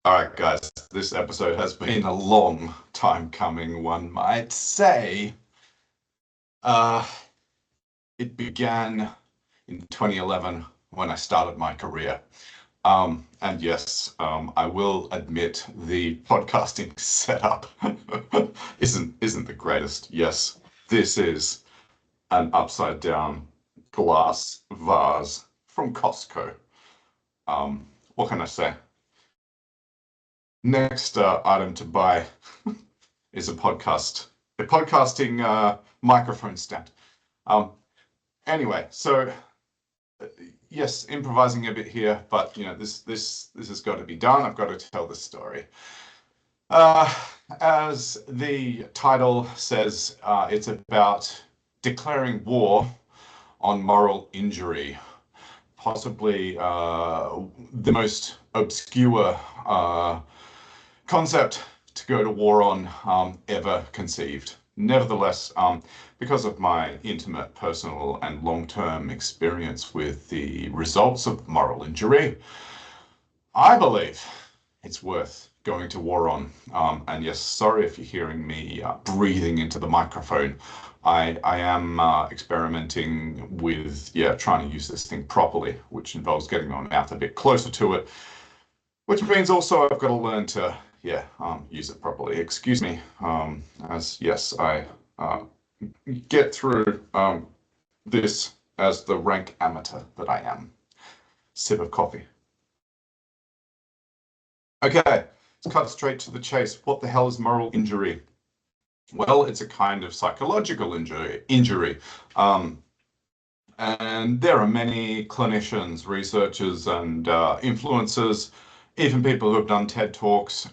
All right, guys, this episode has been a long time coming, one might say. Uh, it began in 2011 when I started my career. And yes, I will admit the podcasting setup isn't the greatest. Yes, this is an upside down glass vase from Costco. What can I say? Next item to buy is a podcasting microphone stand. Um, anyway, so yes, improvising a bit here, but this has got to be done. I've got to tell this story. Uh, as the title says, it's about declaring war on moral injury, possibly the most obscure concept to go to war on ever conceived. Nevertheless, because of my intimate, personal, and long-term experience with the results of moral injury, I believe it's worth going to war on. And yes, sorry if you're hearing me breathing into the microphone. I am experimenting with, trying to use this thing properly, which involves getting my mouth a bit closer to it, which means also I've got to learn to, use it properly. Excuse me, as yes, I get through this as the rank amateur that I am. Sip of coffee. Okay, let's cut straight to the chase. What the hell is moral injury? Well, it's a kind of psychological injury. And there are many clinicians, researchers, and influencers, even people who have done TED Talks,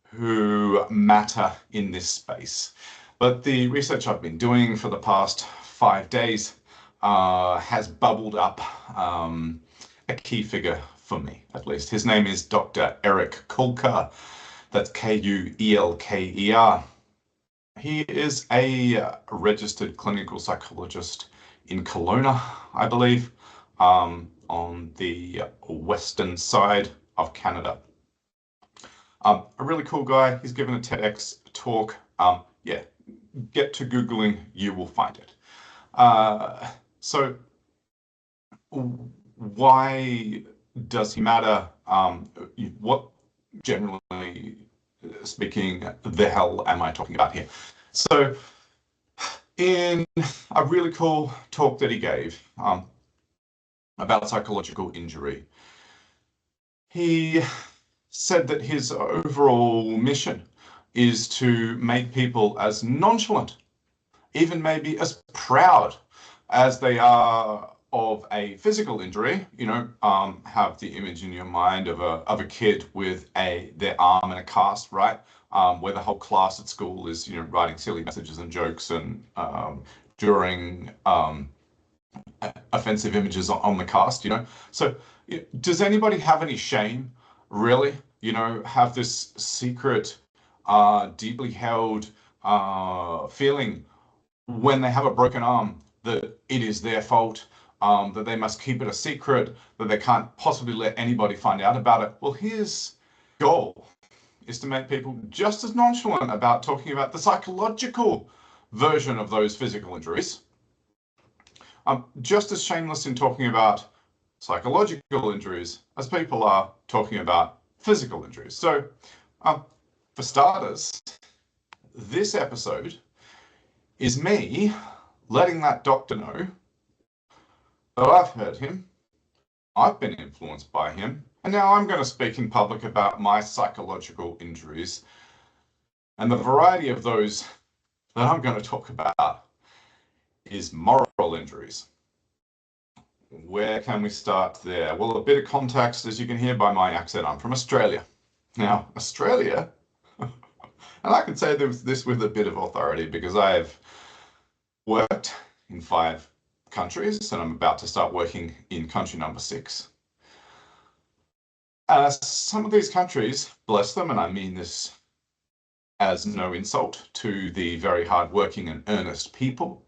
who matter in this space. But the research I've been doing for the past 5 days has bubbled up a key figure for me, at least. His name is Dr. Eric Kulker. That's Kuelker. He is a registered clinical psychologist in Kelowna, I believe, on the western side of Canada. A really cool guy. He's given a TEDx talk. Get to Googling, you will find it. So why does he matter? What, generally speaking, the hell am I talking about here? So in a really cool talk that he gave about psychological injury, he said that his overall mission is to make people as nonchalant, even maybe as proud as they are of a physical injury. Have the image in your mind of a kid with their arm in a cast, right? Where the whole class at school is, writing silly messages and jokes and drawing offensive images on the cast. So does anybody have any shame, really? Have this secret, deeply held feeling when they have a broken arm that it is their fault, that they must keep it a secret, that they can't possibly let anybody find out about it? Well, his goal is to make people just as nonchalant about talking about the psychological version of those physical injuries, just as shameless in talking about psychological injuries as people are talking about physical injuries. So, for starters, this episode is me letting that doctor know that I've heard him, I've been influenced by him, and now I'm going to speak in public about my psychological injuries. And the variety of those that I'm going to talk about is moral injuries. Where can we start there? Well, a bit of context, as you can hear by my accent, I'm from Australia. Now, Australia, and I can say this with a bit of authority because I've worked in 5 countries and I'm about to start working in country number 6. Some of these countries, bless them, and I mean this as no insult to the very hardworking and earnest people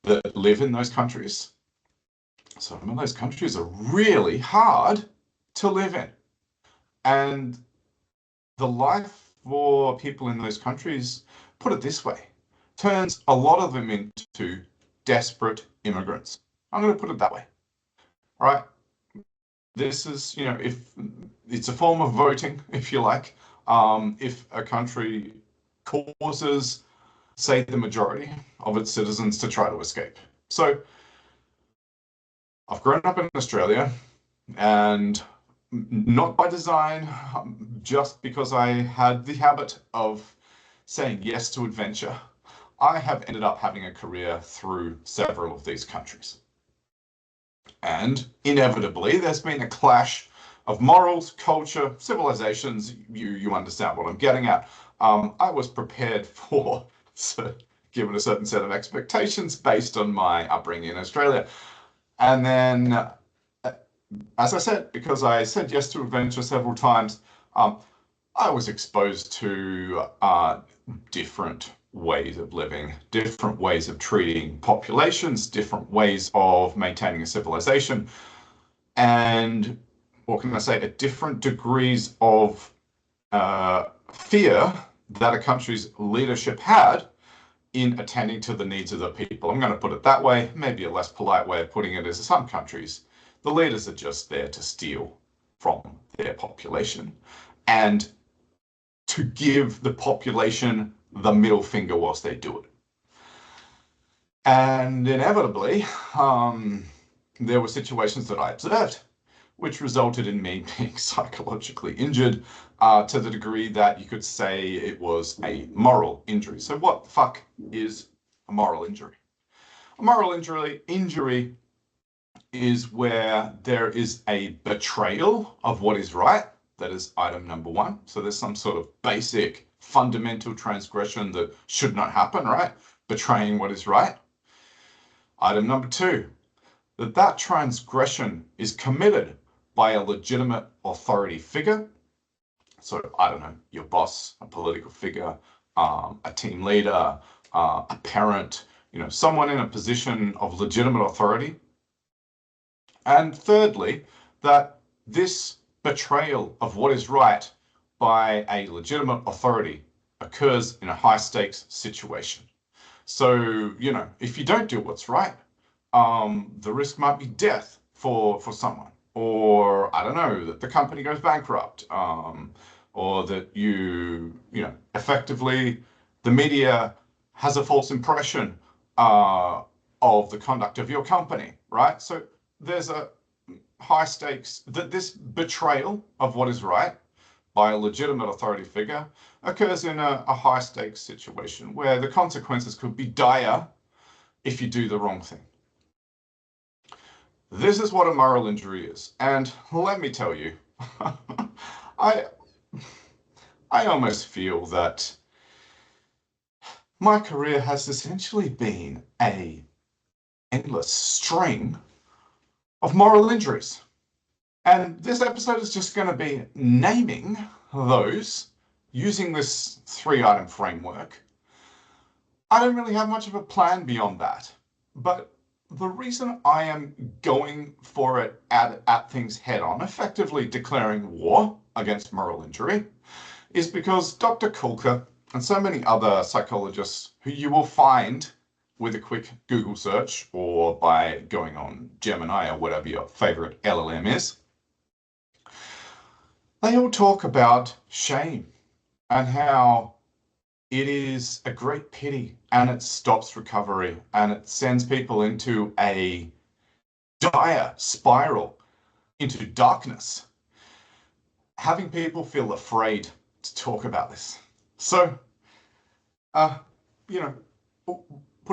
that live in those countries, some of those countries are really hard to live in. And the life for people in those countries, put it this way, turns a lot of them into desperate immigrants. I'm going to put it that way. All right. This is, if it's a form of voting, if you like, if a country causes, say, the majority of its citizens to try to escape. So I've grown up in Australia, and not by design, just because I had the habit of saying yes to adventure, I have ended up having a career through several of these countries. And inevitably, there's been a clash of morals, culture, civilizations. You understand what I'm getting at. I was prepared for, given a certain set of expectations based on my upbringing in Australia. And then, as I said, because I said yes to adventure several times, I was exposed to different ways of living, different ways of treating populations, different ways of maintaining a civilization, and what can I say, at different degrees of fear that a country's leadership had in attending to the needs of the people. I'm going to put it that way. Maybe a less polite way of putting it is some countries, the leaders are just there to steal from their population and to give the population the middle finger whilst they do it. And inevitably, there were situations that I observed which resulted in me being psychologically injured to the degree that you could say it was a moral injury. So what the fuck is a moral injury? A moral injury is where there is a betrayal of what is right. That is item number one. So there's some sort of basic fundamental transgression that should not happen, right? Betraying what is right. Item number two, that transgression is committed by a legitimate authority figure. So, I don't know, your boss, a political figure, a team leader, a parent, someone in a position of legitimate authority. And thirdly, that this betrayal of what is right by a legitimate authority occurs in a high stakes situation. So, if you don't do what's right, the risk might be death for someone, or I don't know, that the company goes bankrupt, or that effectively the media has a false impression of the conduct of your company, right? So there's a high stakes that this betrayal of what is right by a legitimate authority figure occurs in a high stakes situation where the consequences could be dire if you do the wrong thing. This is what a moral injury is. And let me tell you, I almost feel that my career has essentially been an endless string of moral injuries. And this episode is just going to be naming those using this 3-item framework. I don't really have much of a plan beyond that, but the reason I am going for it at things head on, effectively declaring war against moral injury, is because Dr. Kulka and so many other psychologists who you will find with a quick Google search or by going on Gemini or whatever your favorite LLM is, they all talk about shame and how it is a great pity and it stops recovery and it sends people into a dire spiral, into darkness, having people feel afraid to talk about this. So, put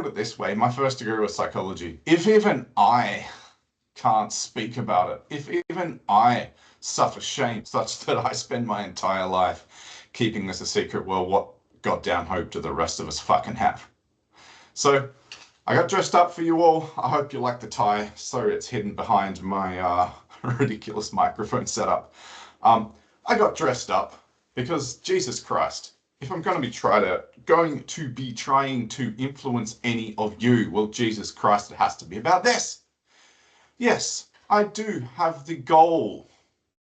it this way, my first degree was psychology. If even I can't speak about it, if even I suffer shame such that I spend my entire life keeping this a secret, well, what goddamn hope do the rest of us fucking have? So I got dressed up for you all. I hope you like the tie. Sorry it's hidden behind my ridiculous microphone setup. I got dressed up because, Jesus Christ, if I'm going to be trying to influence any of you, well, Jesus Christ, it has to be about this. Yes, I do have the goal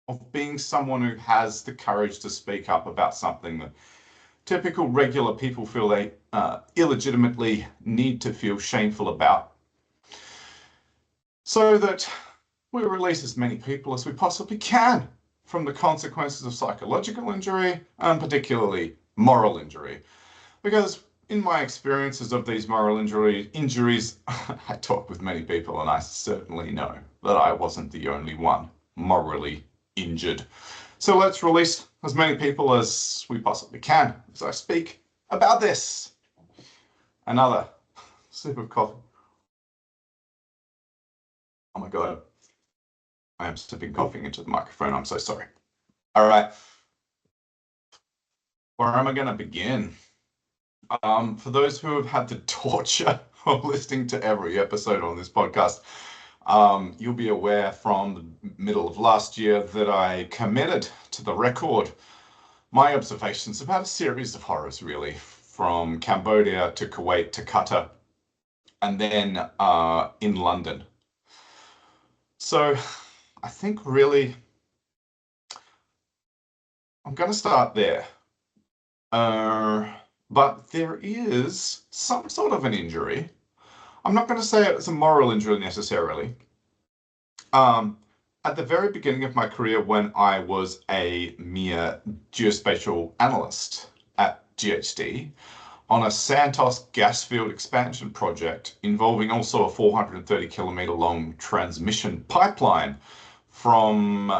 of being someone who has the courage to speak up about something that typical regular people feel they illegitimately need to feel shameful about, so that we release as many people as we possibly can from the consequences of psychological injury and particularly moral injury. Because in my experiences of these moral injuries, I talk with many people and I certainly know that I wasn't the only one morally injured. So let's release as many people as we possibly can as I speak about this. Another sip of coffee. Oh my God. I am sipping coffee into the microphone. I'm so sorry. All right. Where am I going to begin? For those who have had the torture of listening to every episode on this podcast, you'll be aware from the middle of last year that I committed to the record my observations about a series of horrors, really, from Cambodia to Kuwait to Qatar, and then in London. So I think really I'm going to start there. But there is some sort of an injury. I'm not going to say it's a moral injury necessarily. At the very beginning of my career, when I was a mere geospatial analyst at GHD on a Santos gas field expansion project involving also a 430 kilometre long transmission pipeline from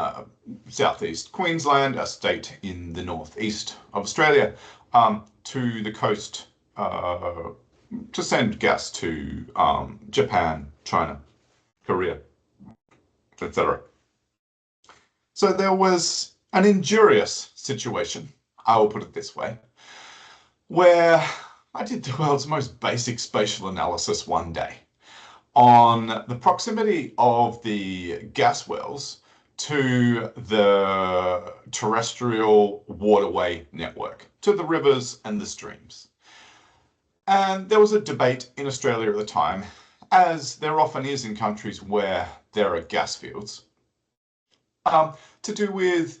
southeast Queensland, a state in the northeast of Australia, to the coast to send gas to Japan, China, Korea, etc. So there was an injurious situation, I will put it this way, where I did the world's most basic spatial analysis one day on the proximity of the gas wells to the terrestrial waterway network, to the rivers and the streams. And there was a debate in Australia at the time, as there often is in countries where there are gas fields, to do with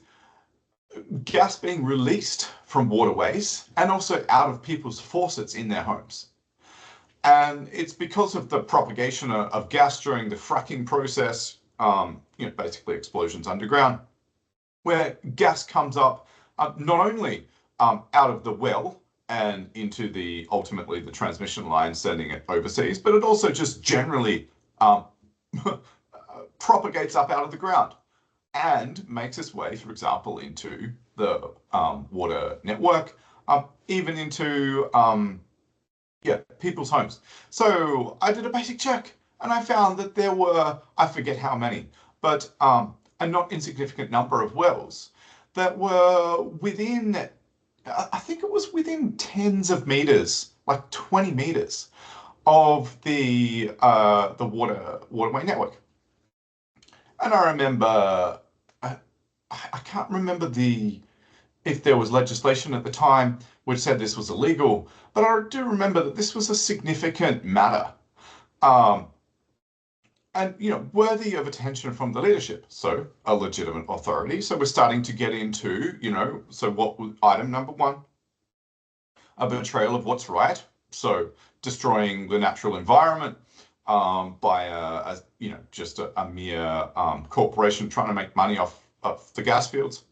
gas being released from waterways and also out of people's faucets in their homes. And it's because of the propagation of gas during the fracking process, basically explosions underground, where gas comes up not only out of the well and into ultimately the transmission line sending it overseas, but it also just generally propagates up out of the ground and makes its way, for example, into the water network, even into people's homes. So I did a basic check and I found that there were, I forget how many, but a not insignificant number of wells that were within, I think it was within tens of meters, like 20 meters of the waterway network. And I remember, I can't remember if there was legislation at the time which said this was illegal, but I do remember that this was a significant matter, and worthy of attention from the leadership. So a legitimate authority. So we're starting to get into, so what was item number one? A betrayal of what's right. So destroying the natural environment by just a mere corporation trying to make money off the gas fields.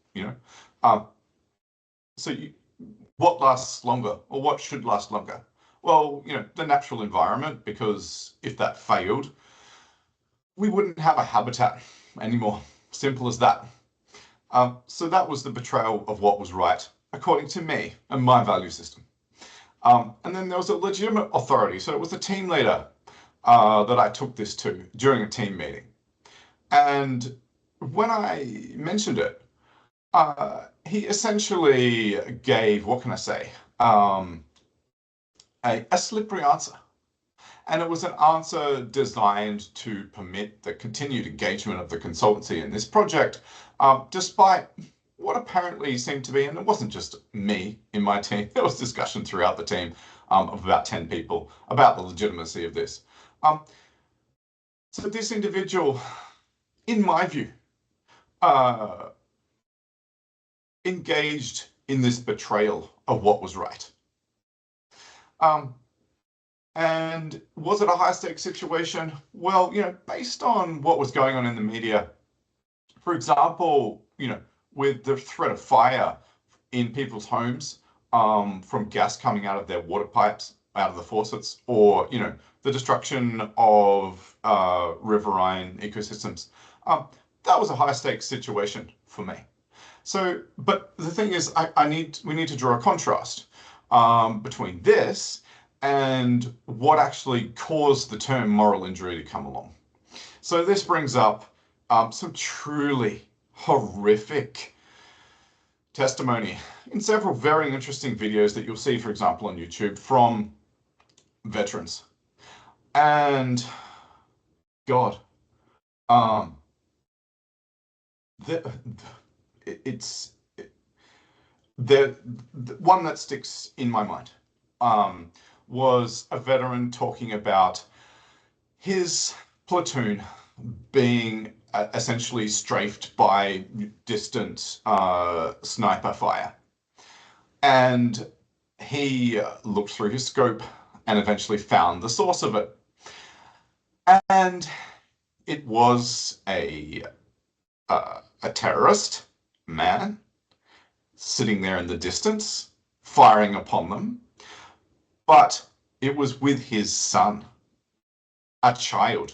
What lasts longer, or what should last longer? Well, the natural environment, because if that failed, we wouldn't have a habitat anymore. Simple as that. So that was the betrayal of what was right, according to me and my value system. And then there was a legitimate authority. So it was the team leader that I took this to during a team meeting. And when I mentioned it, he essentially gave, what can I say, a slippery answer. And it was an answer designed to permit the continued engagement of the consultancy in this project, despite what apparently seemed to be, and it wasn't just me in my team, there was discussion throughout the team of about 10 people about the legitimacy of this. So this individual, in my view, engaged in this betrayal of what was right. And was it a high-stakes situation? Well, based on what was going on in the media, for example, with the threat of fire in people's homes, from gas coming out of their water pipes, out of the faucets, or, the destruction of riverine ecosystems, that was a high-stakes situation for me. So, but the thing is, we need to draw a contrast between this and what actually caused the term moral injury to come along. So this brings up some truly horrific testimony in several very interesting videos that you'll see, for example, on YouTube from veterans. And God, the one that sticks in my mind was a veteran talking about his platoon being essentially strafed by distant sniper fire. And he looked through his scope and eventually found the source of it. And it was a terrorist man sitting there in the distance, firing upon them. But it was with his son, a child,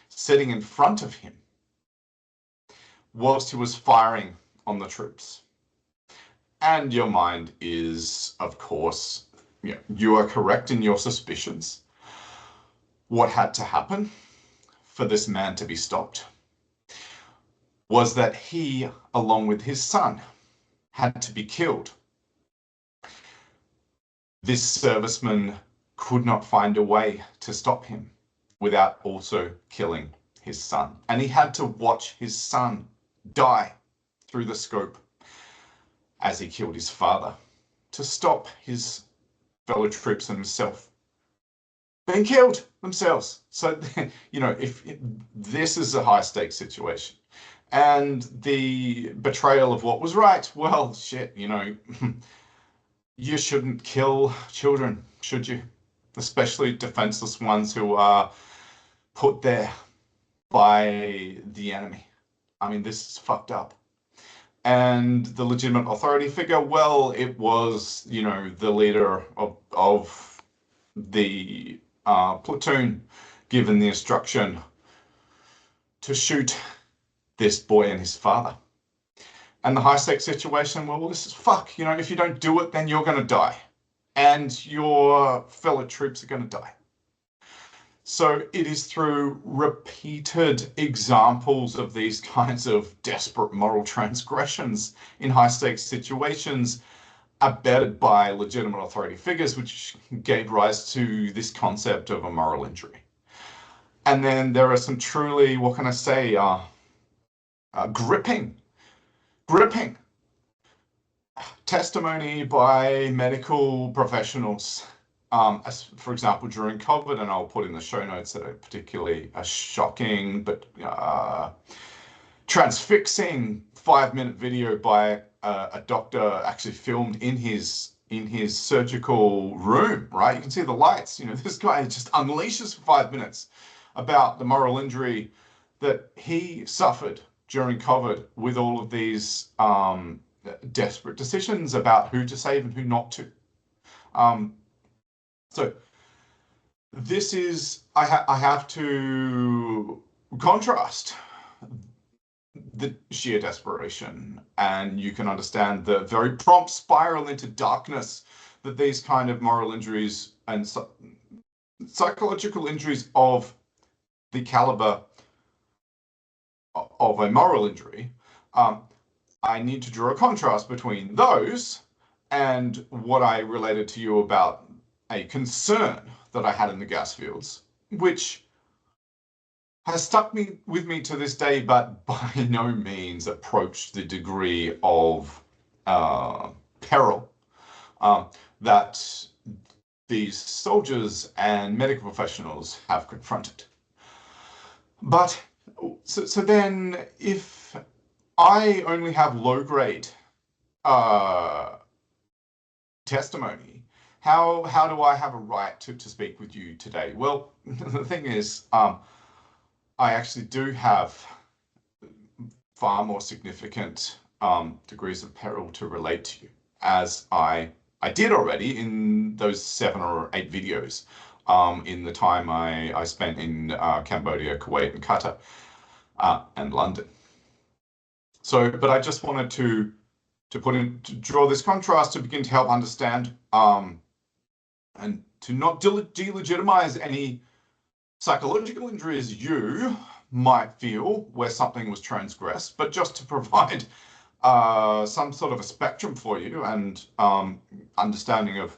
sitting in front of him whilst he was firing on the troops. And your mind is, of course, you are correct in your suspicions. What had to happen for this man to be stopped was that he, along with his son, had to be killed. This serviceman could not find a way to stop him without also killing his son. And he had to watch his son die through the scope as he killed his father to stop his fellow troops and himself being killed themselves. So, if this is a high stakes situation and the betrayal of what was right, well, shit, you shouldn't kill children, should you? Especially defenseless ones who are put there by the enemy. I mean, this is fucked up. And the legitimate authority figure, well, it was, the leader of the platoon given the instruction to shoot this boy and his father. And the high stakes situation, well, this is fuck. If you don't do it, then you're going to die. And your fellow troops are going to die. So it is through repeated examples of these kinds of desperate moral transgressions in high stakes situations, abetted by legitimate authority figures, which gave rise to this concept of a moral injury. And then there are some truly, what can I say, gripping testimony by medical professionals, as for example during COVID, and I'll put in the show notes that are particularly a shocking but transfixing 5-minute video by a doctor actually filmed in his surgical room, right? You can see the lights. This guy just unleashes for 5 minutes about the moral injury that he suffered during COVID with all of these desperate decisions about who to save and who not to. So this is, I have to contrast the sheer desperation, and you can understand the very prompt spiral into darkness that these kind of moral injuries and psychological injuries of the caliber of a moral injury, I need to draw a contrast between those and what I related to you about a concern that I had in the gas fields, which has stuck with me to this day, but by no means approached the degree of peril that these soldiers and medical professionals have confronted. But so then, if I only have low-grade testimony, how do I have a right to speak with you today? Well, the thing is, I actually do have far more significant degrees of peril to relate to you, as I did already in those 7 or 8 videos in the time I spent in Cambodia, Kuwait, and Qatar, and London. So, but I just wanted to draw this contrast to begin to help understand and to not delegitimize any psychological injuries you might feel where something was transgressed, but just to provide some sort of a spectrum for you and understanding of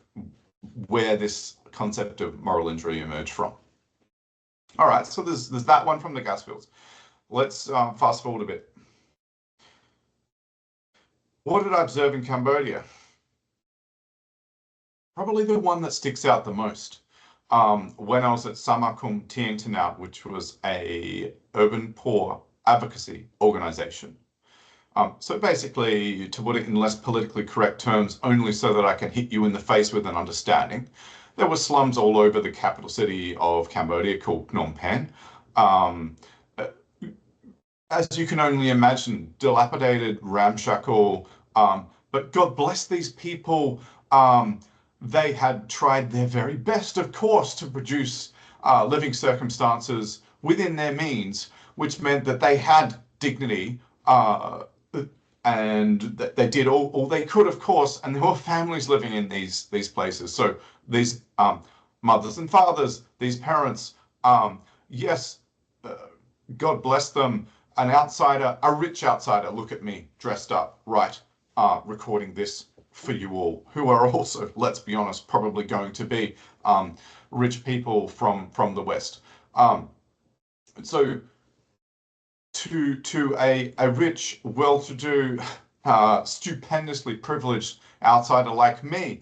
where this concept of moral injury emerged from. All right, so there's that one from the gas fields. Let's fast forward a bit. What did I observe in Cambodia? Probably the one that sticks out the most. When I was at Samakum Tien Tanat, which was a urban poor advocacy organization. So basically, to put it in less politically correct terms, only so that I can hit you in the face with an understanding, there were slums all over the capital city of Cambodia called Phnom Penh. As you can only imagine, dilapidated, ramshackle, but God bless these people. They had tried their very best, of course, to produce living circumstances within their means, which meant that they had dignity and that they did all they could, of course, and there were families living in these places. So these mothers and fathers, these parents, yes, God bless them. An outsider, a rich outsider, look at me, dressed up, right, recording this for you all, who are also, let's be honest, probably going to be rich people from the West. So to a rich, well-to-do, stupendously privileged outsider like me,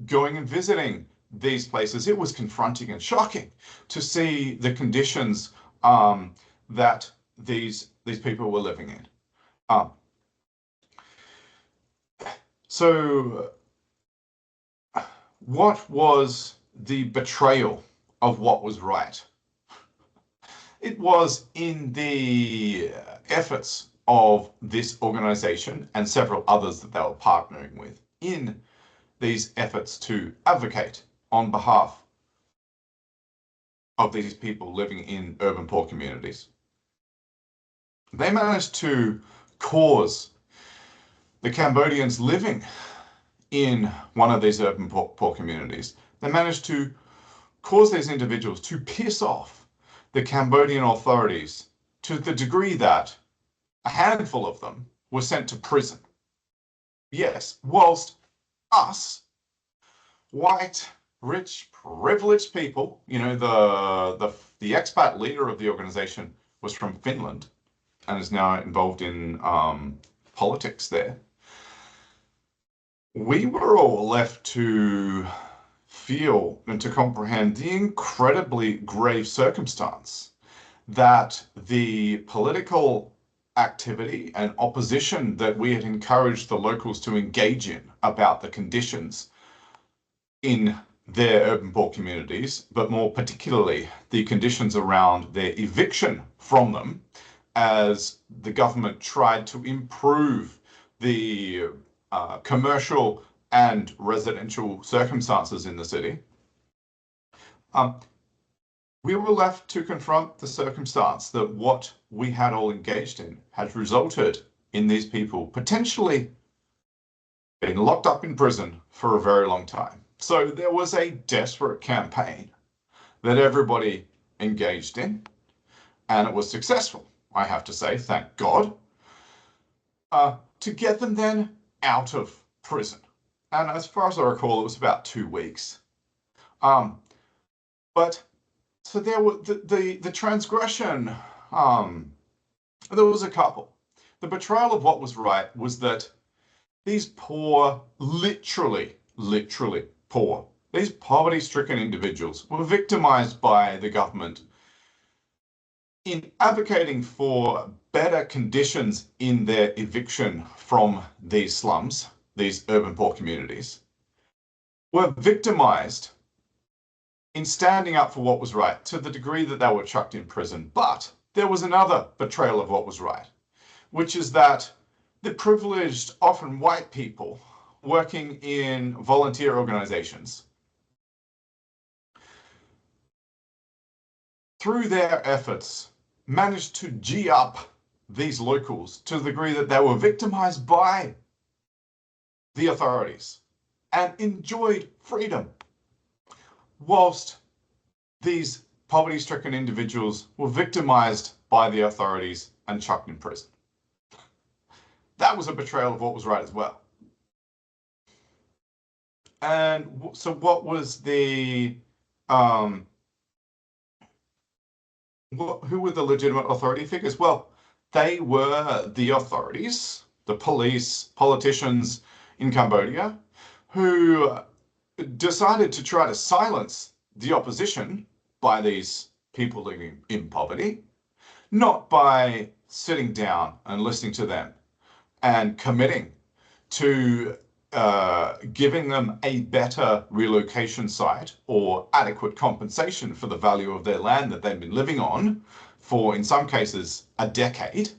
going and visiting these places, it was confronting and shocking to see the conditions that these people were living in. So what was the betrayal of what was right? It was in the efforts of this organization and several others that they were partnering with in these efforts to advocate on behalf of these people living in urban poor communities. They managed to cause the Cambodians living in one of these urban poor communities, they managed to cause these individuals to piss off the Cambodian authorities to the degree that a handful of them were sent to prison. Yes, whilst us, white, rich, privileged people, you know, the expat leader of the organization was from Finland and is now involved in politics there. We were all left to feel and to comprehend the incredibly grave circumstance that the political activity and opposition that we had encouraged the locals to engage in about the conditions in their urban poor communities, but more particularly the conditions around their eviction from them, as the government tried to improve the commercial and residential circumstances in the city. We were left to confront the circumstance that what we had all engaged in had resulted in these people potentially being locked up in prison for a very long time. So there was a desperate campaign that everybody engaged in, and it was successful, I have to say, thank God, to get them then out of prison. And as far as I recall, it was about 2 weeks. But so there were the transgression, there was a couple. The betrayal of what was right was that these poor, literally poor, these poverty-stricken individuals were victimized by the government in advocating for better conditions in their eviction from these slums. these urban poor communities, were victimized in standing up for what was right to the degree that they were chucked in prison. But there was another betrayal of what was right, which is that the privileged, often white people working in volunteer organizations, through their efforts, managed to G up these locals to the degree that they were victimized by the authorities and enjoyed freedom, whilst these poverty-stricken individuals were victimized by the authorities and chucked in prison. That was a betrayal of what was right as well. And so what was the, who were the legitimate authority figures? Well, they were the authorities, the police, politicians in Cambodia, who decided to try to silence the opposition by these people living in poverty, not by sitting down and listening to them and committing to giving them a better relocation site or adequate compensation for the value of their land that they've been living on for, in some cases, a decade.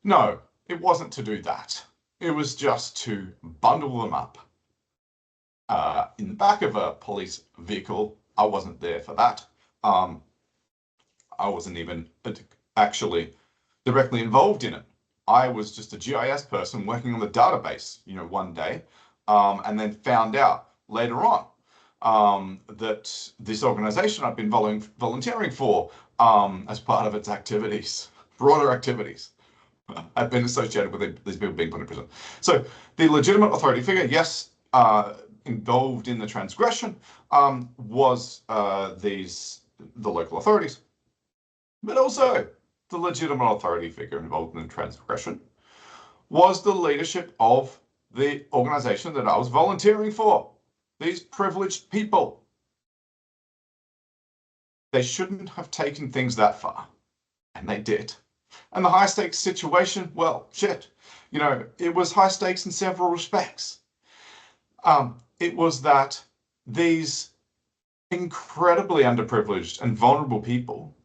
No, it wasn't to do that. It was just to bundle them up in the back of a police vehicle. I wasn't there for that. I wasn't even actually directly involved in it. I was just a GIS person working on the database, one day, and then found out later on that this organization I'd been volunteering for as part of its activities, broader activities, I've been associated with these people being put in prison. So the legitimate authority figure, yes, involved in the transgression was the local authorities, but also the legitimate authority figure involved in the transgression was the leadership of the organization that I was volunteering for. These privileged people. They shouldn't have taken things that far, and they did. And the high stakes situation, well, shit, it was high stakes in several respects. It was that these incredibly underprivileged and vulnerable people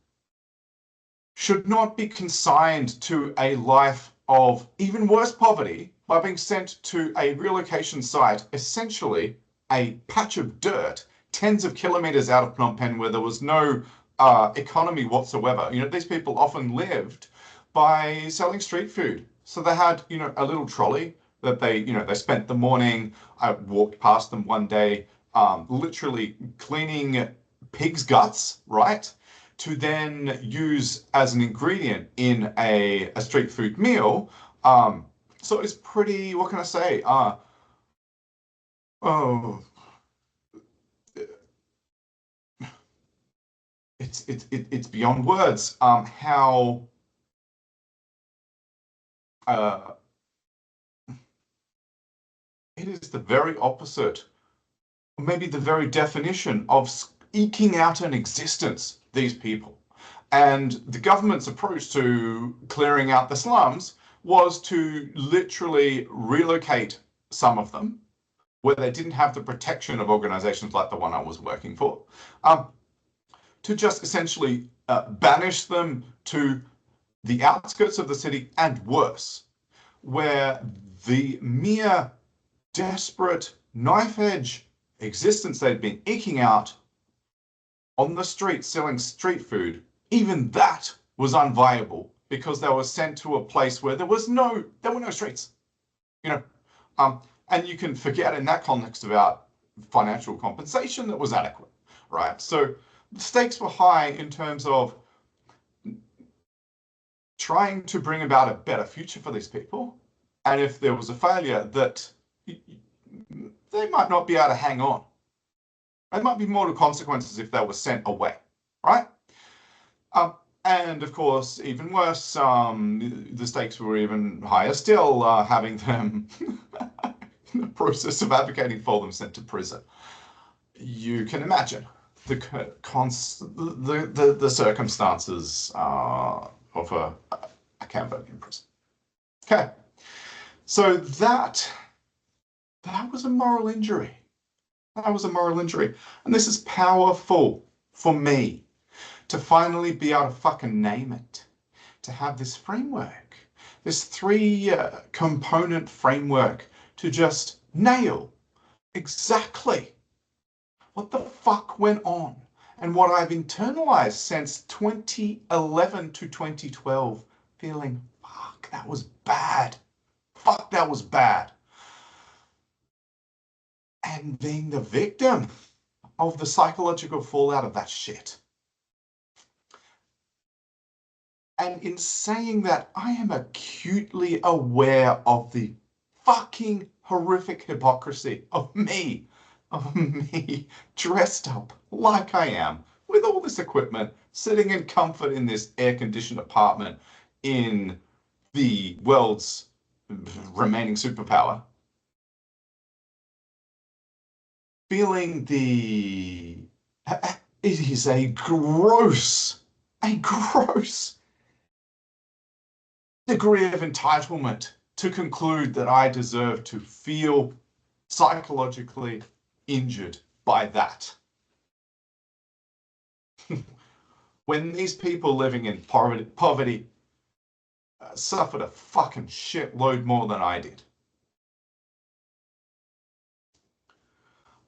should not be consigned to a life of even worse poverty by being sent to a relocation site, essentially a patch of dirt, tens of kilometers out of Phnom Penh, where there was no economy whatsoever. These people often lived by selling street food. So they had, a little trolley that they spent the morning. I walked past them one day, literally cleaning pig's guts, right? To then use as an ingredient in a street food meal. So it's pretty, what can I say? It's beyond words how it is the very opposite, maybe the very definition of eking out an existence, these people. And the government's approach to clearing out the slums was to literally relocate some of them where they didn't have the protection of organizations like the one I was working for, to just essentially banish them to the outskirts of the city and worse, where the mere desperate knife-edge existence they'd been eking out on the street selling street food, even that was unviable because they were sent to a place where there were no streets, and you can forget in that context about financial compensation that was adequate, right? So the stakes were high in terms of trying to bring about a better future for these people. And if there was a failure, that they might not be able to hang on. There might be mortal consequences if they were sent away, right? And of course, even worse, the stakes were even higher still, having them in the process of advocating for them sent to prison. You can imagine the circumstances of a Cambodian prison. Okay, So that was a moral injury. That was a moral injury. And this is powerful for me to finally be able to fucking name it, to have this framework, this three component framework to just nail exactly what the fuck went on and what I've internalized since 2011 to 2012, feeling, fuck, that was bad. Fuck, that was bad. And being the victim of the psychological fallout of that shit. And in saying that, I am acutely aware of the fucking horrific hypocrisy of me dressed up like I am with all this equipment, sitting in comfort in this air-conditioned apartment in the world's remaining superpower, feeling it is a gross degree of entitlement to conclude that I deserve to feel psychologically injured by that. When these people living in poverty suffered a fucking shitload more than I did.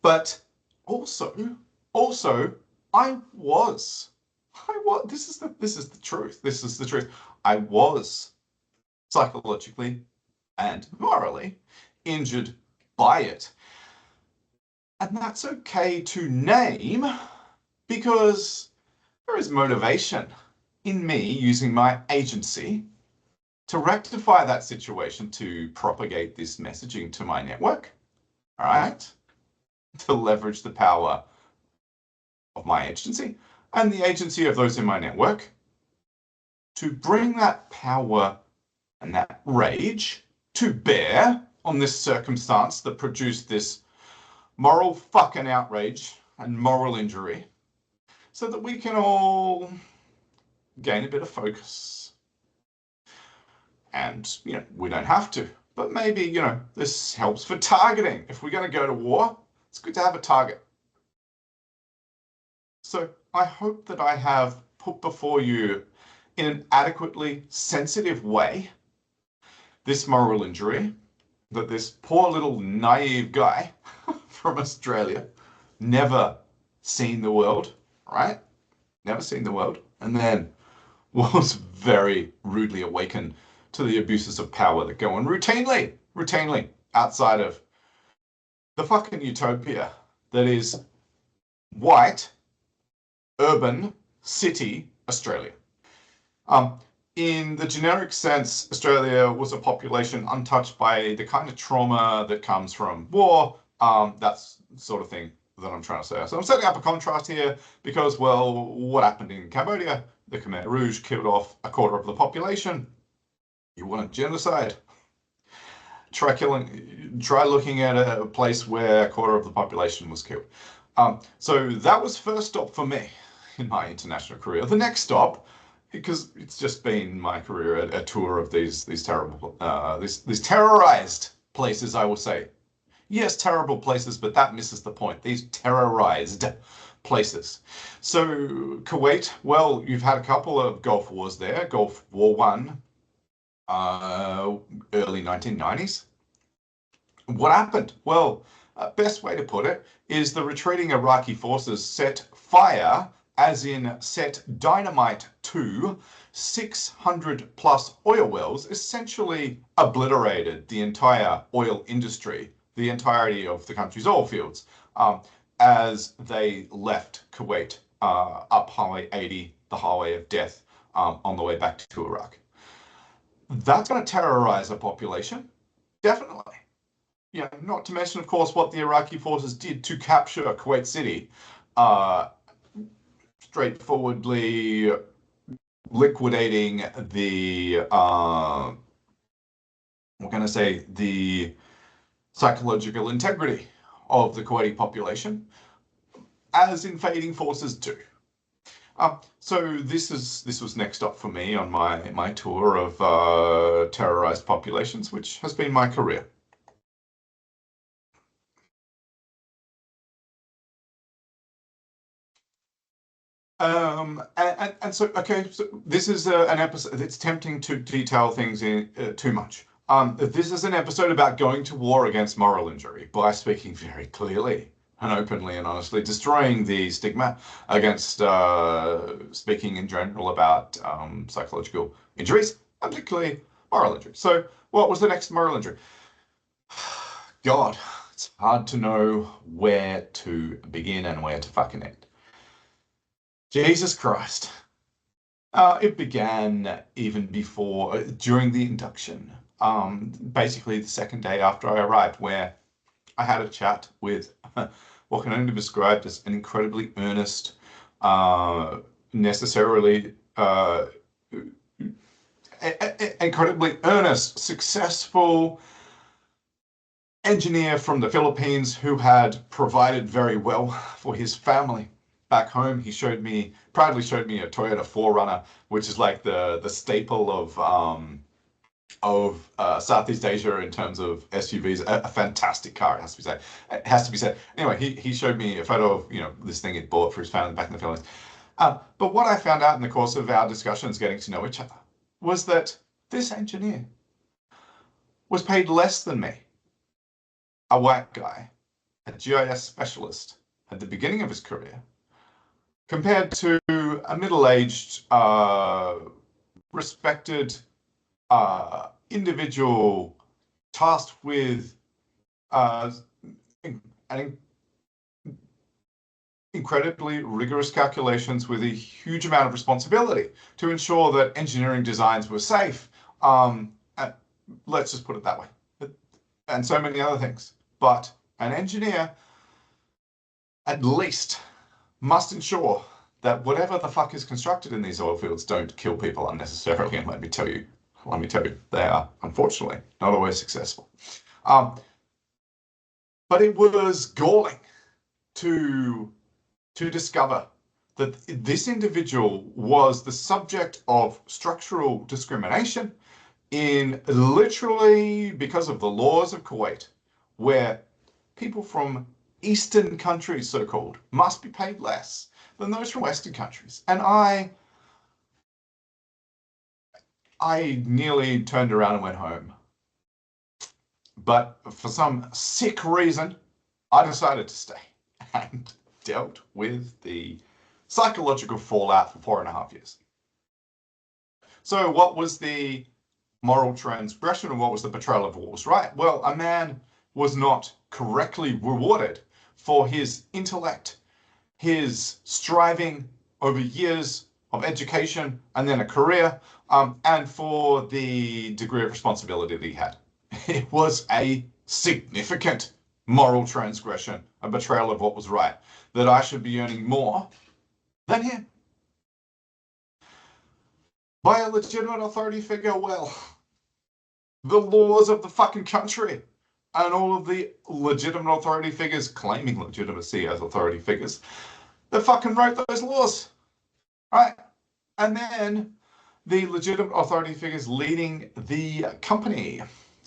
But also, I was, this is the truth. I was psychologically and morally injured by it. And that's okay to name, because there is motivation in me using my agency to rectify that situation, to propagate this messaging to my network, all right? To leverage the power of my agency and the agency of those in my network to bring that power and that rage to bear on this circumstance that produced this moral fucking outrage and moral injury, so that we can all gain a bit of focus. And, we don't have to, but maybe, this helps for targeting. If we're going to go to war, it's good to have a target. So I hope that I have put before you in an adequately sensitive way this moral injury that this poor little naive guy from Australia, never seen the world, right? Never seen the world. And then was very rudely awakened to the abuses of power that go on routinely outside of the fucking utopia that is white, urban, city Australia. In the generic sense, Australia was a population untouched by the kind of trauma that comes from war. That's the sort of thing that I'm trying to say. So I'm setting up a contrast here because, well, what happened in Cambodia? The Khmer Rouge killed off a quarter of the population. You want a genocide? Try looking at a place where a quarter of the population was killed. So that was first stop for me in my international career. The next stop, because it's just been my career, a tour of these terrible, these terrorized places, I will say. Yes, terrible places, but that misses the point. These terrorized places. So Kuwait, well, you've had a couple of Gulf Wars there. Gulf War One, early 1990s. What happened? Well, best way to put it is the retreating Iraqi forces set fire, as in set dynamite to 600 plus oil wells, essentially obliterated the entire oil industry, the entirety of the country's oil fields, as they left Kuwait up Highway 80, the highway of death, on the way back to Iraq. That's going to terrorize a population, definitely. Yeah, not to mention, of course, what the Iraqi forces did to capture Kuwait City, straightforwardly liquidating the, the psychological integrity of the Kuwaiti population, as invading forces do. So this was next up for me on my tour of terrorized populations, which has been my career. And so, okay, so this is an episode. It's tempting to detail things in too much. This is an episode about going to war against moral injury by speaking very clearly and openly and honestly, destroying the stigma against speaking in general about psychological injuries, and particularly moral injury. So, what was the next moral injury? God, it's hard to know where to begin and where to fucking end. Jesus Christ. It began even before, during the induction, basically the second day after I arrived, where I had a chat with what can only be described as an incredibly earnest, necessarily incredibly earnest, successful engineer from the Philippines who had provided very well for his family. Back home, he proudly showed me a Toyota 4Runner, which is like the staple of Southeast Asia in terms of SUVs. A fantastic car, it has to be said. It has to be said. Anyway, he showed me a photo of this thing he'd bought for his family back in the Philippines. But what I found out in the course of our discussions, getting to know each other, was that this engineer was paid less than me, a white guy, a GIS specialist at the beginning of his career, compared to a middle-aged, respected individual tasked with an incredibly rigorous calculations with a huge amount of responsibility to ensure that engineering designs were safe. Let's just put it that way. And so many other things. But an engineer, at least, must ensure that whatever the fuck is constructed in these oil fields don't kill people unnecessarily. And let me tell you, they are unfortunately not always successful. But it was galling to discover that this individual was the subject of structural discrimination in literally because of the laws of Kuwait, where people from Eastern countries, so-called, must be paid less than those from Western countries. And I nearly turned around and went home. But for some sick reason, I decided to stay and dealt with the psychological fallout for 4.5 years. So what was the moral transgression and what was the betrayal of what was right? Well, a man was not correctly rewarded for his intellect, his striving over years of education and then a career, and for the degree of responsibility that he had. It was a significant moral transgression, a betrayal of what was right, that I should be earning more than him. By a legitimate authority figure, well, the laws of the fucking country and all of the legitimate authority figures claiming legitimacy as authority figures that fucking wrote those laws, right? And then the legitimate authority figures leading the company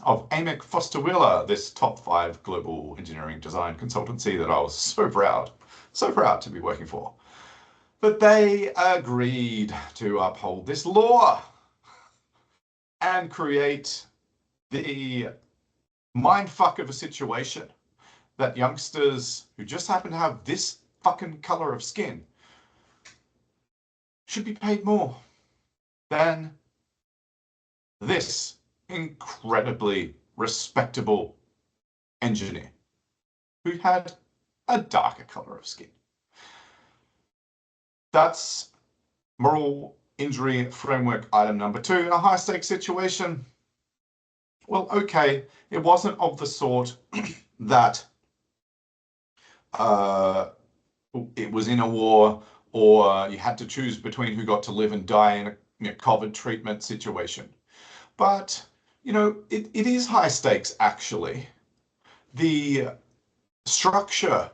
of Amick Foster Wheeler, this top 5 global engineering design consultancy that I was so proud to be working for. But they agreed to uphold this law and create the mindfuck of a situation that youngsters who just happen to have this fucking color of skin should be paid more than this incredibly respectable engineer who had a darker color of skin. That's moral injury framework item number 2. In a high stakes situation, well, okay, it wasn't of the sort that it was in a war or you had to choose between who got to live and die in a COVID treatment situation. But, it is high stakes, actually. The structure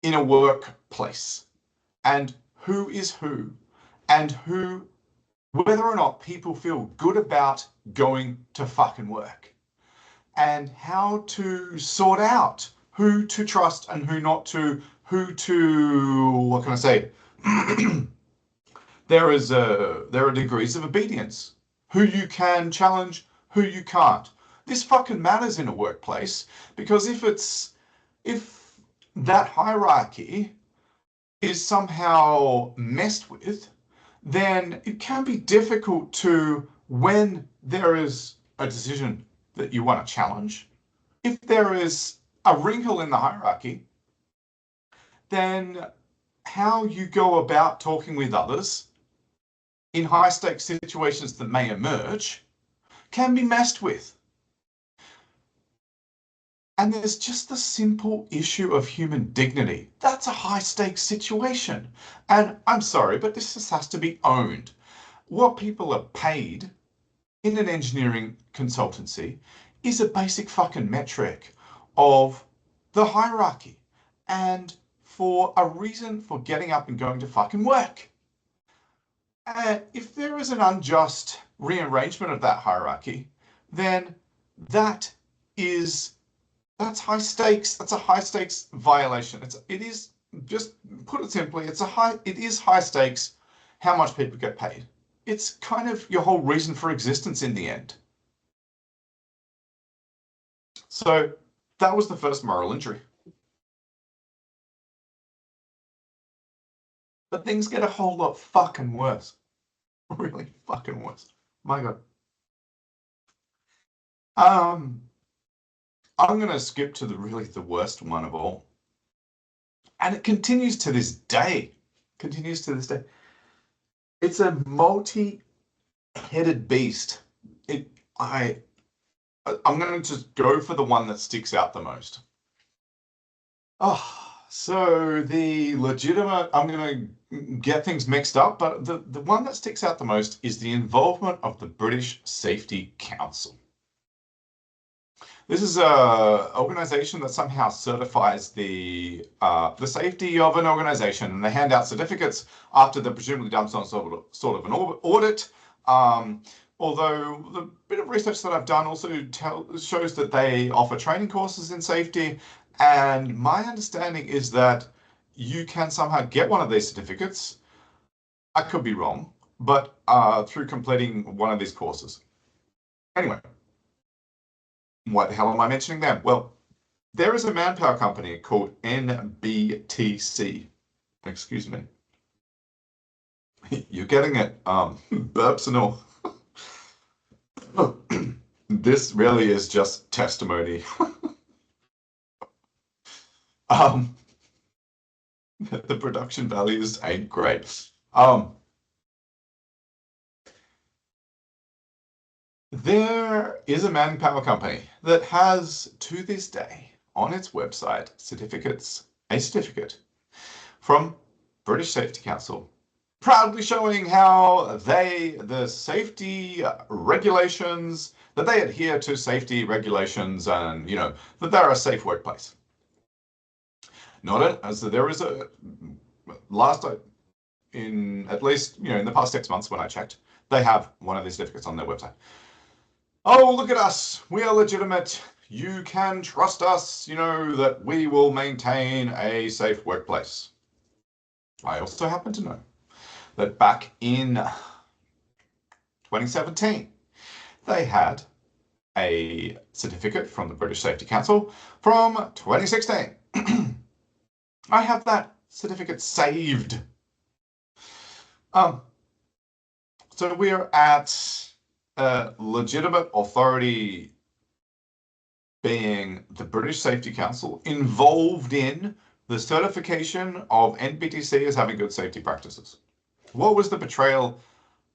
in a workplace and who is who and whether or not people feel good about going to fucking work, and how to sort out who to trust and who not to, what can I say? There are degrees of obedience, who you can challenge, who you can't. This fucking matters in a workplace, because if that hierarchy is somehow messed with, then it can be difficult to, when there is a decision that you want to challenge, if there is a wrinkle in the hierarchy, then how you go about talking with others in high stakes situations that may emerge can be messed with. And there's just the simple issue of human dignity. That's a high stakes situation. And I'm sorry, but this just has to be owned. What people are paid in an engineering consultancy is a basic fucking metric of the hierarchy, and for a reason for getting up and going to fucking work. If there is an unjust rearrangement of that hierarchy, then that's high stakes. That's a high stakes violation. It is, just put it simply, it is high stakes how much people get paid. It's kind of your whole reason for existence in the end. So that was the first moral injury. But things get a whole lot fucking worse. Really fucking worse. My God. I'm going to skip to the worst one of all. And it continues to this day. It's a multi-headed beast. I'm going to just go for the one that sticks out the most. So the legitimate, I'm going to get things mixed up, but the one that sticks out the most is the involvement of the British Safety Council. This is an organization that somehow certifies the safety of an organization, and they hand out certificates after they've presumably done some sort of an audit. Although the bit of research that I've done also shows that they offer training courses in safety, and my understanding is that you can somehow get one of these certificates. I could be wrong, but through completing one of these courses. Anyway. Why the hell am I mentioning them? Well, there is a manpower company called NBTC. Excuse me. You're getting it. Burps and all. This really is just testimony. The production values ain't great. There is a manpower company that has, to this day, on its website, a certificate from British Safety Council, proudly showing how the safety regulations, that they adhere to safety regulations, and, that they're a safe workplace. There is in at least, in the past 6 months when I checked, they have one of these certificates on their website. Oh, look at us. We are legitimate. You can trust us, that we will maintain a safe workplace. I also happen to know that back in 2017, they had a certificate from the British Safety Council from 2016. I have that certificate saved. So we're at a legitimate authority being the British Safety Council involved in the certification of NBTC as having good safety practices. What was the betrayal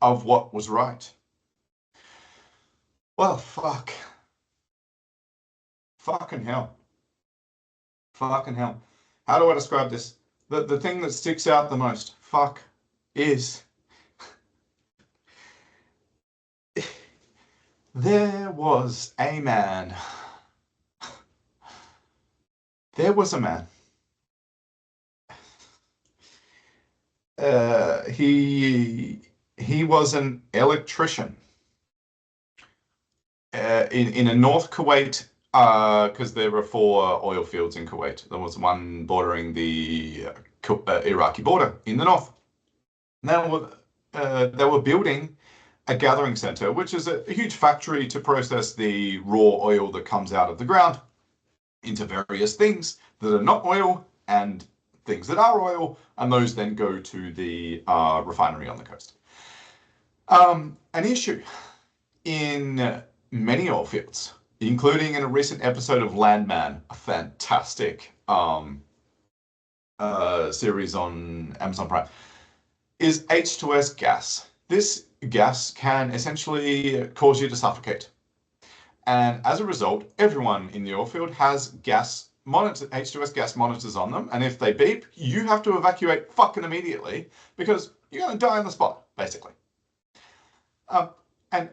of what was right? Well, fuck. Fucking hell. Fucking hell. How do I describe this? The thing that sticks out the most, is there was a man. There was a man he was an electrician in a North Kuwait, because there were four oil fields in Kuwait. There was one bordering the Iraqi border in the north. Now, they were building a gathering center, which is a huge factory to process the raw oil that comes out of the ground into various things that are not oil and things that are oil, and those then go to the refinery on the coast. An issue in many oil fields, including in a recent episode of Landman, a fantastic series on Amazon Prime, is H2S gas. This gas can essentially cause you to suffocate. And as a result, everyone in the oil field has H2S gas monitors on them. And if they beep, you have to evacuate fucking immediately because you're going to die on the spot, basically. And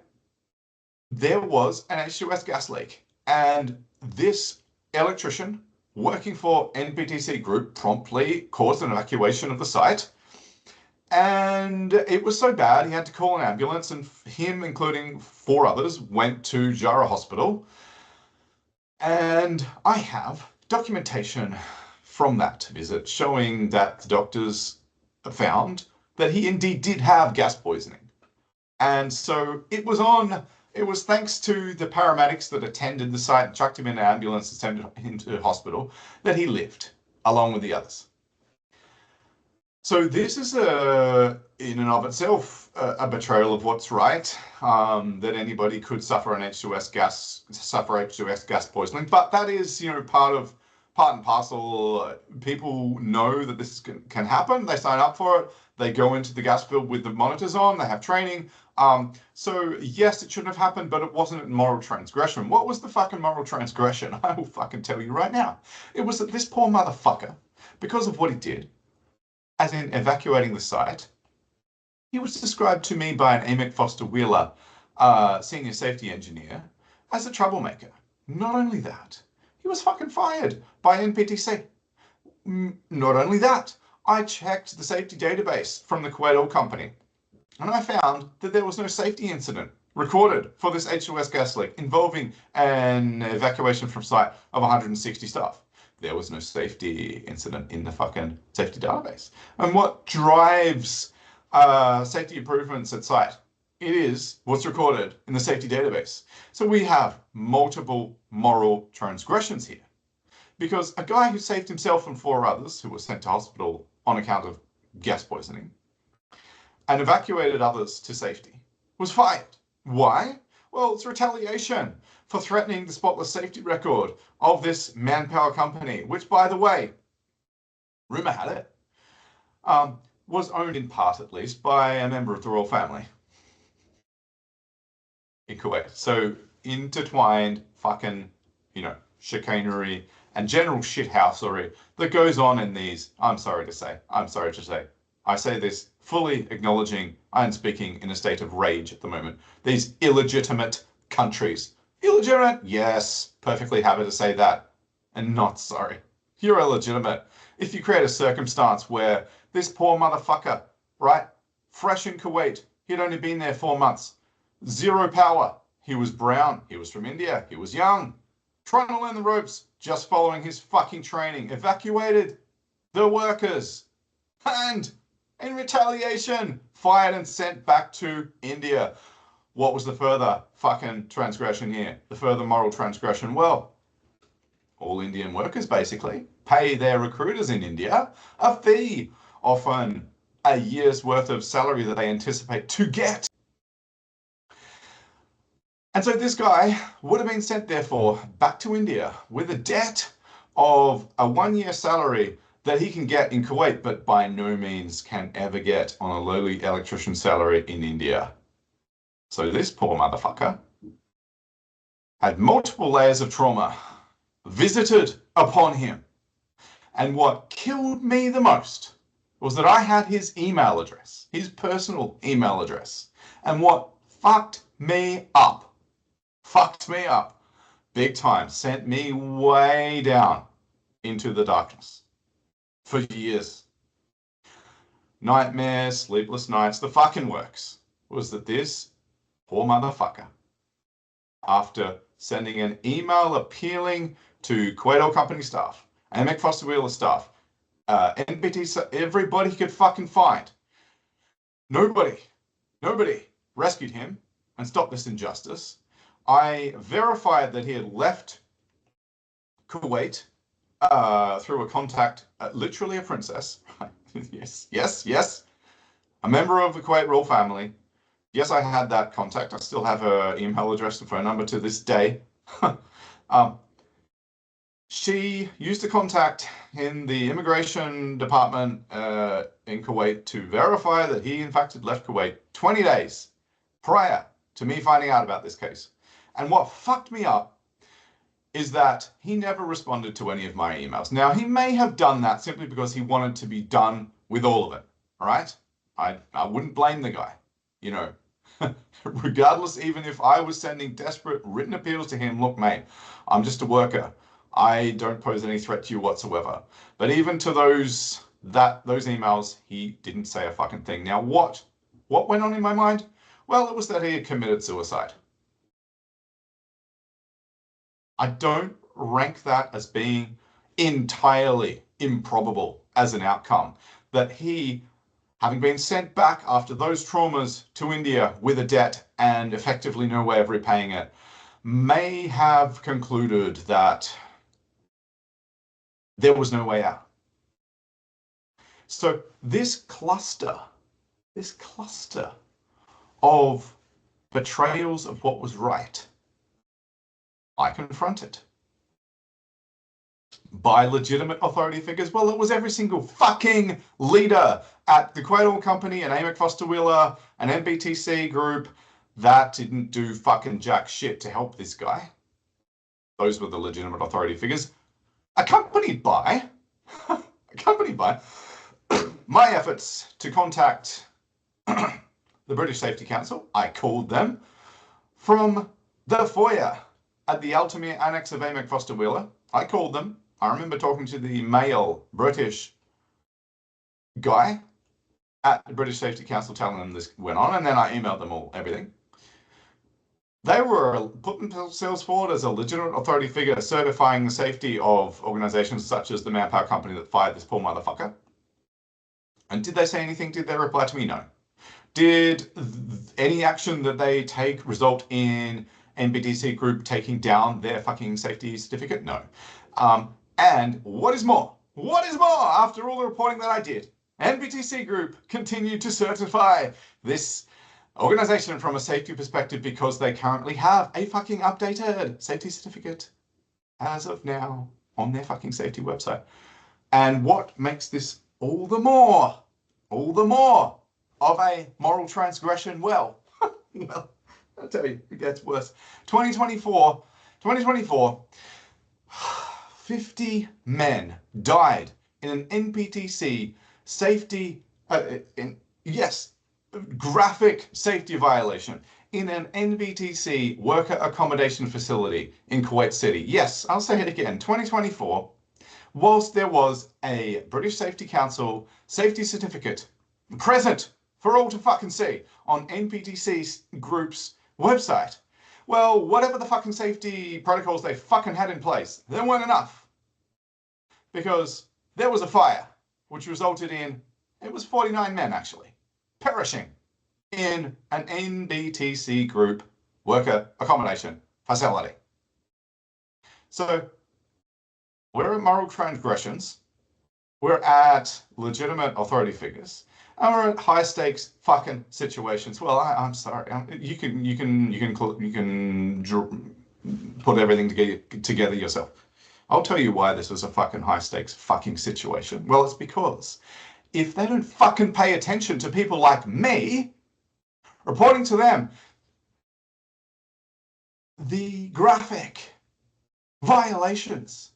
there was an H2S gas leak. And this electrician working for NPTC Group promptly caused an evacuation of the site. And it was so bad, he had to call an ambulance, and him, including 4 others, went to Jara Hospital. And I have documentation from that visit showing that the doctors found that he indeed did have gas poisoning. And so it was thanks to the paramedics that attended the site and chucked him in an ambulance and sent him into hospital that he lived, along with the others. So this is in and of itself a betrayal of what's right, that anybody could suffer H2S gas poisoning. But that is, part and parcel. People know that this can happen. They sign up for it. They go into the gas field with the monitors on. They have training. So yes, it shouldn't have happened, but it wasn't a moral transgression. What was the fucking moral transgression? I will fucking tell you right now. It was that this poor motherfucker, because of what he did, as in evacuating the site, he was described to me by an Amick Foster Wheeler, senior safety engineer, as a troublemaker. Not only that, he was fucking fired by NPTC. Not only that, I checked the safety database from the Kuwait Oil Company, and I found that there was no safety incident recorded for this H2S gas leak involving an evacuation from site of 160 staff. There was no safety incident in the fucking safety database. And what drives safety improvements at site? It is what's recorded in the safety database. So we have multiple moral transgressions here. Because a guy who saved himself and 4 others, who were sent to hospital on account of gas poisoning, and evacuated others to safety, was fired. Why? Well, it's retaliation for threatening the spotless safety record of this manpower company, which, by the way, rumor had it, was owned in part, at least, by a member of the royal family in Kuwait. So intertwined fucking, chicanery and general shithousery that goes on in these, I'm sorry to say, I say this fully acknowledging I am speaking in a state of rage at the moment. These illegitimate countries. Illegitimate? Yes, perfectly happy to say that. And not sorry. You're illegitimate. If you create a circumstance where this poor motherfucker, right, fresh in Kuwait, he'd only been there 4 months, 0 power, he was brown, he was from India, he was young, trying to learn the ropes, just following his fucking training, evacuated the workers, and in retaliation, fired and sent back to India. What was the further fucking transgression here? The further moral transgression? Well, all Indian workers basically pay their recruiters in India a fee, often a year's worth of salary that they anticipate to get. And so this guy would have been sent, therefore, back to India with a debt of a 1-year salary that he can get in Kuwait, but by no means can ever get on a lowly electrician salary in India. So this poor motherfucker had multiple layers of trauma visited upon him. And what killed me the most was that I had his email address, his personal email address. And what fucked me up big time, sent me way down into the darkness for years. nightmares, sleepless nights, the fucking works, was that this poor motherfucker, after sending an email appealing to Kuwait Oil Company staff, AMEC Foster Wheeler staff, NBT, everybody he could fucking find, nobody rescued him and stopped this injustice. I verified that he had left Kuwait through a contact, literally a princess. yes, a member of the Kuwait royal family. Yes, I had that contact. I still have her email address and phone number to this day. She used a contact in the immigration department in Kuwait to verify that he, in fact, had left Kuwait 20 days prior to me finding out about this case. And what fucked me up is that he never responded to any of my emails. Now, he may have done that simply because he wanted to be done with all of it, all right? I wouldn't blame the guy, you know. Regardless, even if I was sending desperate written appeals to him, look, mate, I'm just a worker. I don't pose any threat to you whatsoever. But even to those emails, he didn't say a fucking thing. Now, what went on in my mind? Well, it was that he had committed suicide. I don't rank that as being entirely improbable as an outcome. That he, having been sent back after those traumas to India with a debt and effectively no way of repaying it, may have concluded that there was no way out. So this cluster of betrayals of what was right, I confronted by legitimate authority figures. Well, it was every single fucking leader at the Kuwait Oil Company and AMEC Foster Wheeler and NBTC group that didn't do fucking jack shit to help this guy. Those were the legitimate authority figures, accompanied by my efforts to contact the British Safety Council. I called them from the foyer at the Altamere Annex of AMEC Foster Wheeler. I called them. I remember talking to the male British guy at the British Safety Council telling them this went on, and then I emailed them all everything. They were putting themselves forward as a legitimate authority figure certifying the safety of organizations such as the Manpower Company that fired this poor motherfucker. And did they say anything? Did they reply to me? No. Did any action that they take result in NBTC group taking down their fucking safety certificate? No. And what is more, after all the reporting that I did, NBTC group continued to certify this organization from a safety perspective because they currently have a fucking updated safety certificate as of now on their fucking safety website. And what makes this all the more of a moral transgression? Well, I'll tell you, it gets worse. 2024, 50 men died in an NBTC safety, graphic safety violation in an NBTC worker accommodation facility in Kuwait City. Yes, I'll say it again, 2024, whilst there was a British Safety Council safety certificate present for all to fucking see on NBTC group's website. Well, whatever the fucking safety protocols they fucking had in place, they weren't enough. Because there was a fire, which resulted in, it was 49 men actually, perishing in an NBTC group worker accommodation facility. So we're at moral transgressions, we're at legitimate authority figures, and we're at high stakes fucking situations. Well, I'm sorry, you can put everything together yourself. I'll tell you why this was a fucking high stakes fucking situation. Well, it's because if they don't fucking pay attention to people like me, reporting to them the graphic violations,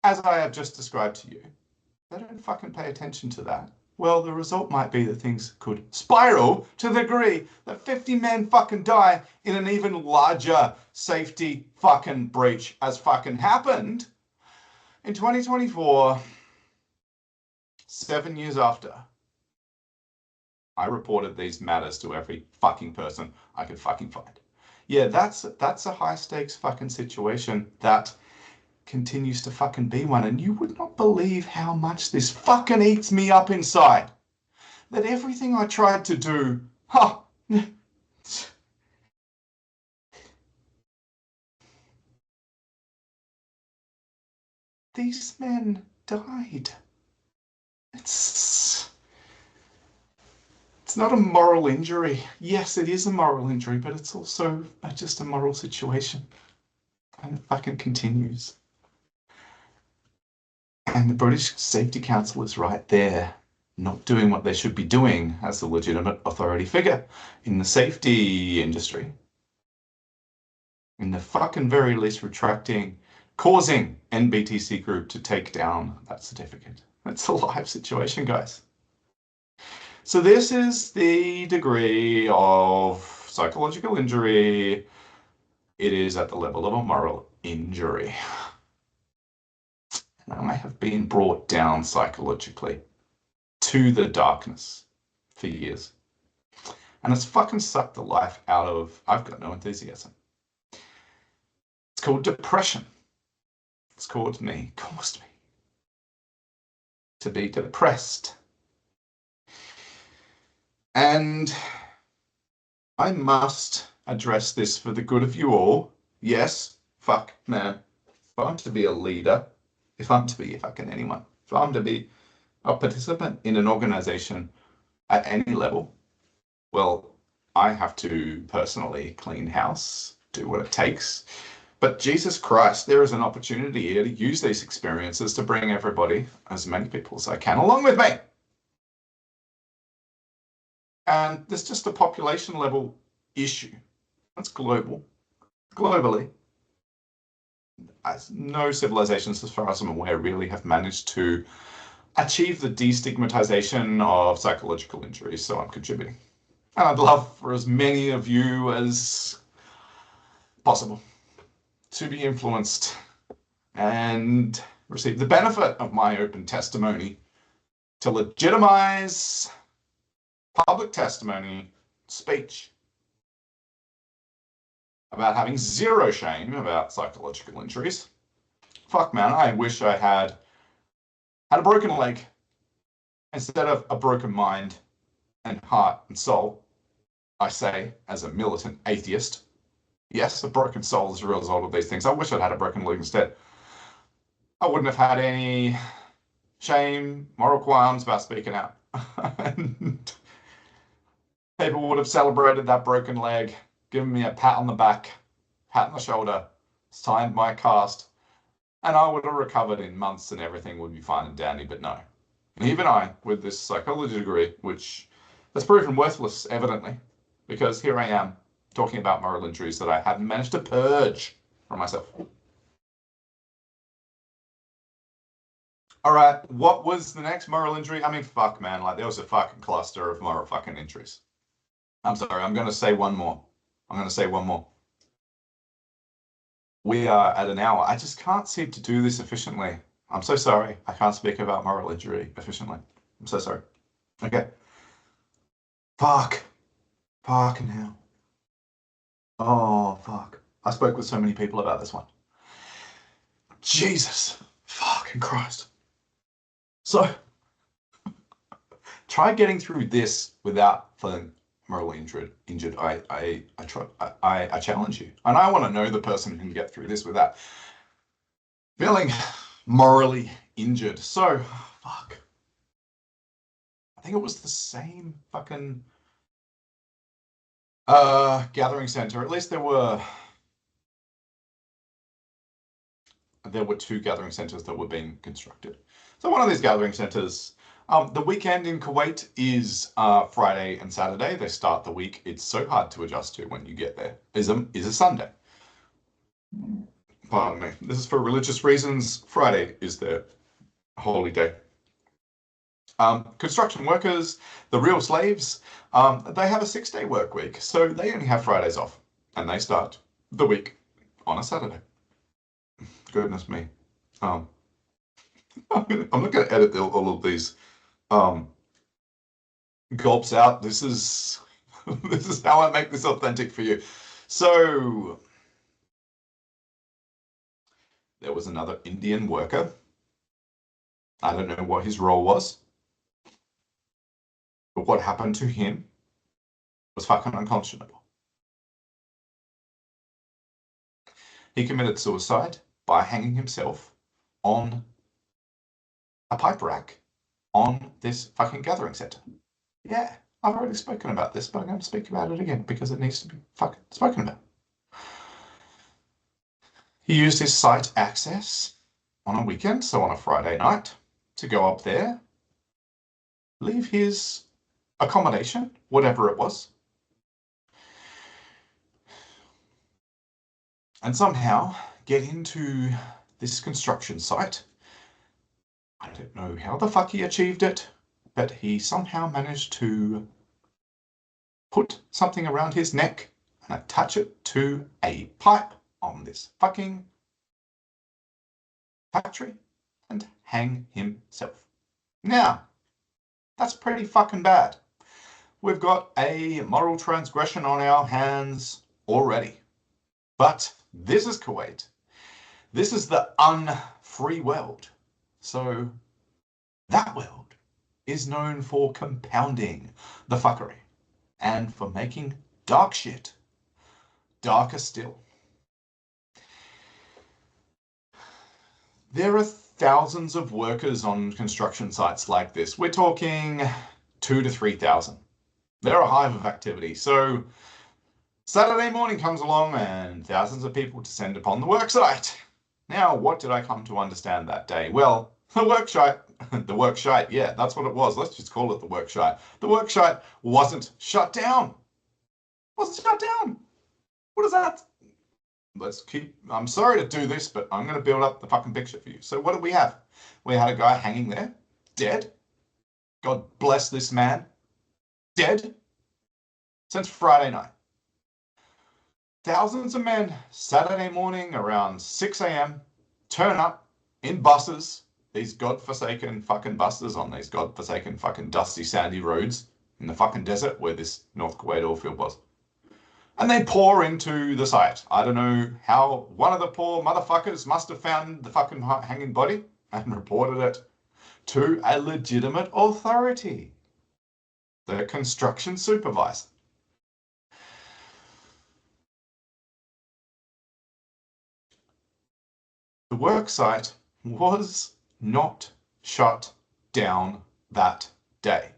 as I have just described to you, they don't fucking pay attention to that. Well, the result might be that things could spiral to the degree that 50 men fucking die in an even larger safety fucking breach as fucking happened in 2024, 7 years after I reported these matters to every fucking person I could fucking find. Yeah, that's a high stakes fucking situation that continues to fucking be one. And you would not believe how much this fucking eats me up inside. That everything I tried to do, these men died. It's not a moral injury. Yes, it is a moral injury, but it's also just a moral situation. And it fucking continues. And the British Safety Council is right there, not doing what they should be doing as a legitimate authority figure in the safety industry. In the fucking very least retracting, causing NBTC Group to take down that certificate. That's a live situation, guys. So this is the degree of psychological injury. It is at the level of a moral injury. And I have been brought down psychologically to the darkness for years. And it's fucking sucked the life out of, I've got no enthusiasm. It's called depression. It's caused me to be depressed. And I must address this for the good of you all. Yes, fuck, man. If I'm to be a leader, if I'm to be fucking anyone, if I'm to be a participant in an organization at any level, well, I have to personally clean house, do what it takes. But Jesus Christ, there is an opportunity here to use these experiences to bring everybody, as many people as I can, along with me. And there's just a population level issue. That's global. Globally, no civilizations, as far as I'm aware, really have managed to achieve the destigmatization of psychological injuries, so I'm contributing. And I'd love for as many of you as possible to be influenced and receive the benefit of my open testimony to legitimize public testimony, speech, about having zero shame about psychological injuries. Fuck, man, I wish I had a broken leg instead of a broken mind and heart and soul. I say, as a militant atheist, yes, a broken soul is a result of these things. I wish I'd had a broken leg instead. I wouldn't have had any shame, moral qualms about speaking out. And people would have celebrated that broken leg, given me a pat on the back, pat on the shoulder, signed my cast, and I would have recovered in months and everything would be fine and dandy, but no. And even I, with this psychology degree, which has proven worthless, evidently, because here I am talking about moral injuries that I haven't managed to purge from myself. All right, what was the next moral injury? I mean, fuck, man, like there was a fucking cluster of moral fucking injuries. I'm sorry, I'm going to say one more. We are at an hour. I just can't seem to do this efficiently. I'm so sorry. I can't speak about moral injury efficiently. I'm so sorry. Okay. Fuck. Fucking hell. Oh, fuck. I spoke with so many people about this one. Jesus. Fucking Christ. So, try getting through this without feeling morally injured. I challenge you. And I want to know the person who can get through this without feeling morally injured. So, fuck. I think it was the same fucking gathering center. At least there were two gathering centers that were being constructed. So one of these gathering centers, the weekend in Kuwait is Friday and Saturday. They start the week. It's so hard to adjust to when you get there. Is a Sunday. Pardon me. This is for religious reasons. Friday is their holy day. Construction workers, the real slaves, they have a 6-day work week, so they only have Fridays off, and they start the week on a Saturday. Goodness me. I'm not going to edit all of these gulps out, this is this is how I make this authentic for you. So there was another Indian worker. I don't know what his role was, but what happened to him was fucking unconscionable. He committed suicide by hanging himself on a pipe rack on this fucking gathering center. Yeah, I've already spoken about this, but I'm going to speak about it again because it needs to be fucking spoken about. He used his site access on a weekend, so on a Friday night, to go up there, leave his accommodation, whatever it was, and somehow get into this construction site. I don't know how the fuck he achieved it, but he somehow managed to put something around his neck and attach it to a pipe on this fucking factory and hang himself. Now, that's pretty fucking bad. We've got a moral transgression on our hands already. But this is Kuwait. This is the unfree world. So that world is known for compounding the fuckery and for making dark shit darker still. There are thousands of workers on construction sites like this. We're talking 2,000 to 3,000. They're a hive of activity. So Saturday morning comes along and thousands of people descend upon the worksite. Now, what did I come to understand that day? Well, the workshite, yeah, that's what it was. Let's just call it the workshite. The workshite wasn't shut down. Wasn't shut down. What is that? I'm sorry to do this, but I'm going to build up the fucking picture for you. So what did we have? We had a guy hanging there, dead. God bless this man. Dead since Friday night. Thousands of men, Saturday morning around 6 a.m., turn up in buses, these godforsaken fucking buses on these godforsaken fucking dusty sandy roads in the fucking desert where this North Kuwait oil field was. And they pour into the site. I don't know how one of the poor motherfuckers must have found the fucking hanging body and reported it to a legitimate authority, the construction supervisor. The worksite was not shut down that day.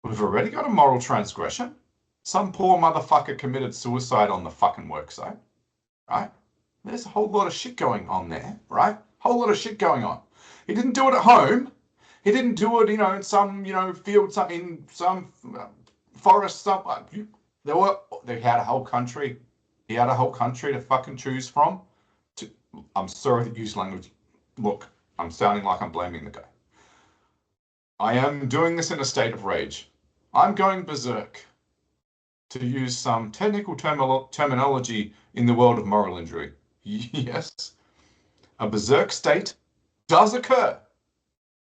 We've already got a moral transgression. Some poor motherfucker committed suicide on the fucking worksite, right? There's a whole lot of shit going on there, right? Whole lot of shit going on. He didn't do it at home. He didn't do it, in some, field, in some forest, they had a whole country. He had a whole country to fucking choose from. I'm sorry to use language. Look, I'm sounding like I'm blaming the guy. I am doing this in a state of rage. I'm going berserk, to use some technical terminology in the world of moral injury. Yes, a berserk state does occur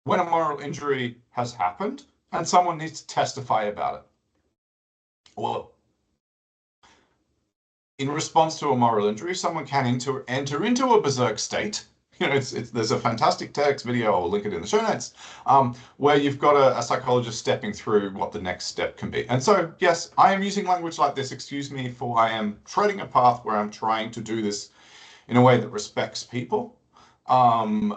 when a moral injury has happened and someone needs to testify about it. Well, in response to a moral injury, someone can enter into a berserk state. There's a fantastic TEDx video, I'll link it in the show notes, where you've got a psychologist stepping through what the next step can be. And so, yes, I am using language like this. Excuse me for I am treading a path where I'm trying to do this in a way that respects people. And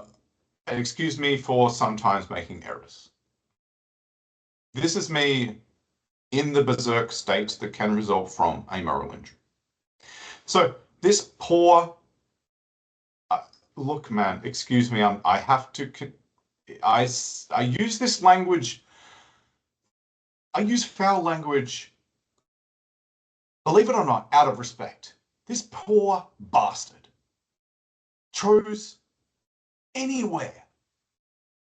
excuse me for sometimes making errors. This is me in the berserk state that can result from a moral injury. So this poor, look, man, excuse me, I have to, I use this language, I use foul language, believe it or not, out of respect. This poor bastard chose anywhere,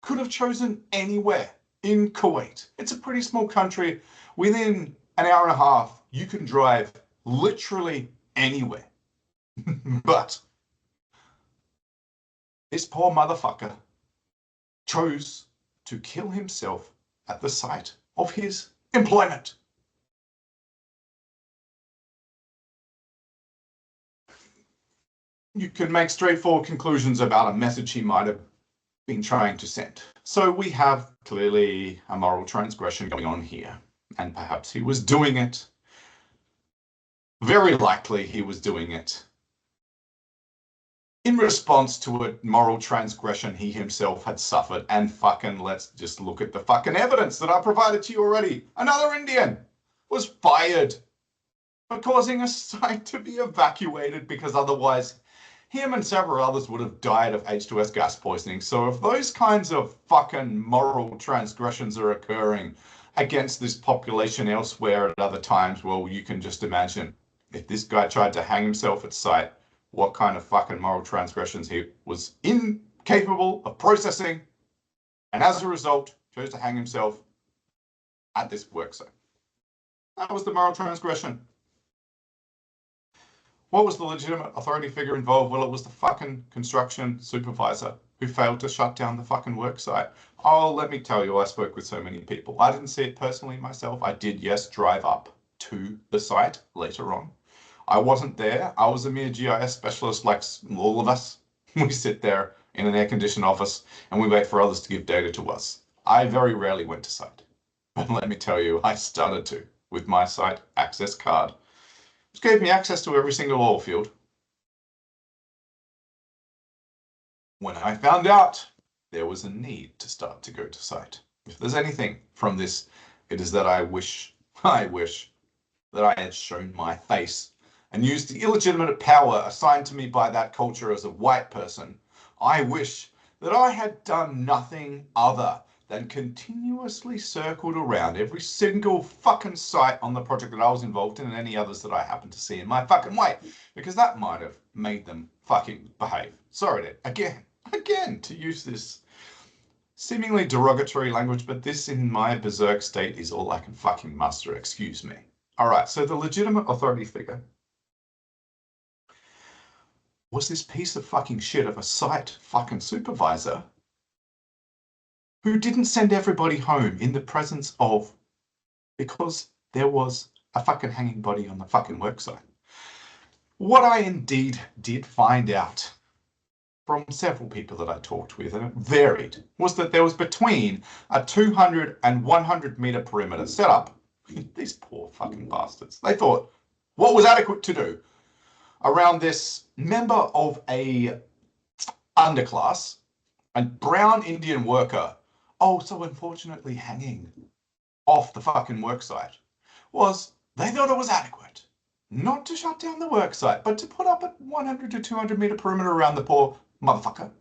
could have chosen anywhere in Kuwait. It's a pretty small country. Within an hour and a half, you can drive literally anywhere. But this poor motherfucker chose to kill himself at the site of his employment. You can make straightforward conclusions about a message he might have been trying to send. So we have clearly a moral transgression going on here, and perhaps he was doing it. Very likely he was doing it in response to a moral transgression he himself had suffered. And fucking let's just look at the fucking evidence that I provided to you already. Another Indian was fired for causing a site to be evacuated because otherwise him and several others would have died of H2S gas poisoning. So if those kinds of fucking moral transgressions are occurring against this population elsewhere at other times, well, you can just imagine if this guy tried to hang himself at site, what kind of fucking moral transgressions he was incapable of processing, and as a result, chose to hang himself at this work site. That was the moral transgression. What was the legitimate authority figure involved? Well, it was the fucking construction supervisor who failed to shut down the fucking work site. Oh, let me tell you, I spoke with so many people. I didn't see it personally myself. I did, yes, drive up to the site later on. I wasn't there. I was a mere GIS specialist like all of us. We sit there in an air-conditioned office and we wait for others to give data to us. I very rarely went to site. But let me tell you, I started to with my site access card, which gave me access to every single oil field. When I found out there was a need to start to go to site. If there's anything from this, it is that I wish that I had shown my face and used the illegitimate power assigned to me by that culture as a white person. I wish that I had done nothing other than continuously circled around every single fucking site on the project that I was involved in and any others that I happened to see in my fucking way, because that might have made them fucking behave. Sorry to, again, to use this seemingly derogatory language, but this in my berserk state is all I can fucking muster, excuse me. All right, so the legitimate authority figure was this piece of fucking shit of a site fucking supervisor who didn't send everybody home in the presence of, because there was a fucking hanging body on the fucking worksite. What I indeed did find out from several people that I talked with, and it varied, was that there was between a 200 and 100 meter perimeter set up. These poor fucking bastards. They thought, what was adequate to do around this member of a underclass, a brown Indian worker, oh, so unfortunately hanging off the fucking worksite, was they thought it was adequate not to shut down the worksite, but to put up a 100 to 200 meter perimeter around the poor motherfucker,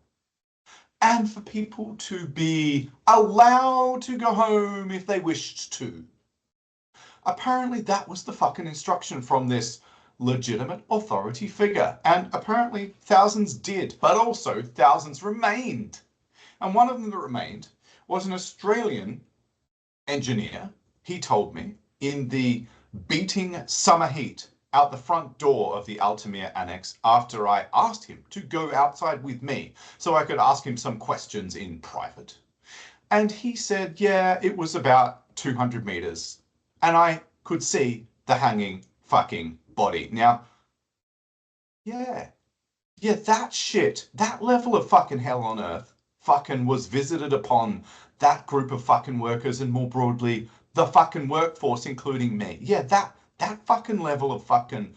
and for people to be allowed to go home if they wished to. Apparently that was the fucking instruction from this legitimate authority figure, and apparently thousands did, but also thousands remained. And one of them that remained was an Australian engineer, he told me, in the beating summer heat out the front door of the Altamira Annex after I asked him to go outside with me so I could ask him some questions in private. And he said, yeah, it was about 200 meters. And I could see the hanging fucking body. Now, yeah, that shit, that level of fucking hell on earth fucking was visited upon that group of fucking workers and more broadly, the fucking workforce, including me. Yeah, that fucking level of fucking,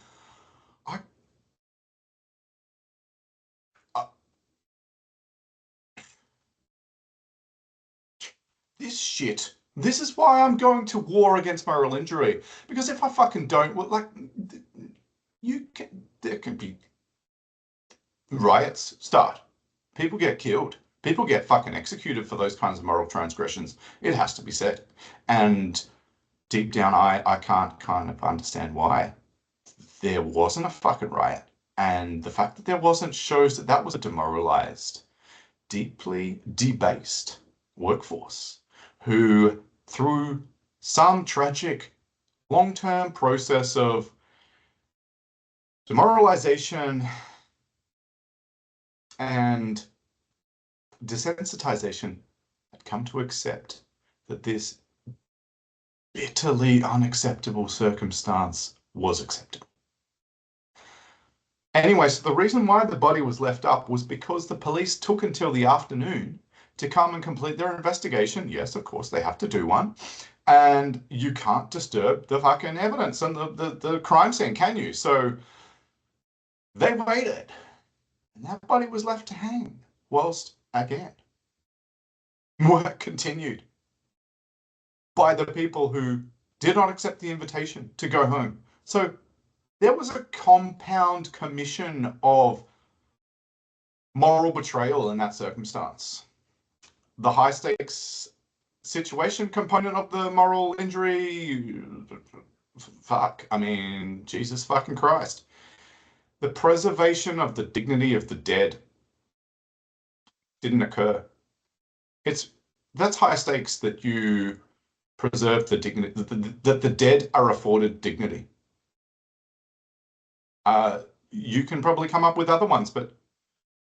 this shit. This is why I'm going to war against moral injury. Because if I fucking don't, well, like, there can be riots start. People get killed. People get fucking executed for those kinds of moral transgressions. It has to be said. And deep down, I can't kind of understand why there wasn't a fucking riot. And the fact that there wasn't shows that that was a demoralized, deeply debased workforce who, through some tragic long-term process of demoralization and desensitization, had come to accept that this bitterly unacceptable circumstance was acceptable. Anyway, so the reason why the body was left up was because the police took until the afternoon to come and complete their investigation. Yes, of course, they have to do one. And you can't disturb the fucking evidence and the crime scene, can you? So they waited, and that body was left to hang whilst, again, work continued by the people who did not accept the invitation to go home. So there was a compound commission of moral betrayal in that circumstance. The high stakes situation component of the moral injury, Jesus fucking Christ. The preservation of the dignity of the dead didn't occur. That's high stakes, that you preserve the dignity, that the dead are afforded dignity. You can probably come up with other ones, but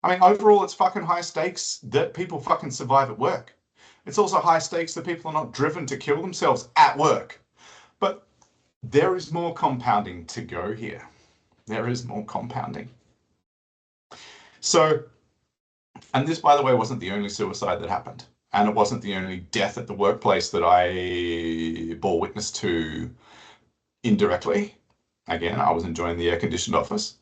I mean, overall, it's fucking high stakes that people fucking survive at work. It's also high stakes that people are not driven to kill themselves at work. But there is more compounding to go here. There is more compounding. So, and this, by the way, wasn't the only suicide that happened. And it wasn't the only death at the workplace that I bore witness to indirectly. Again, I was enjoying the air-conditioned office.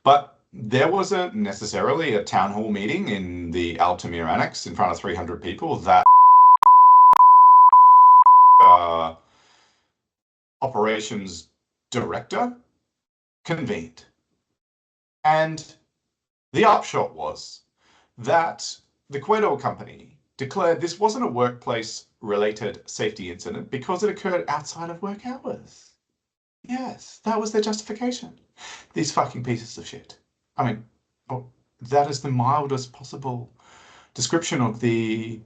But there was necessarily a town hall meeting in the Altamir Annex in front of 300 people that operations director convened. And the upshot was that the Cueto company declared this wasn't a workplace-related safety incident because it occurred outside of work hours. Yes, that was their justification. These fucking pieces of shit. I mean, that is the mildest possible description of the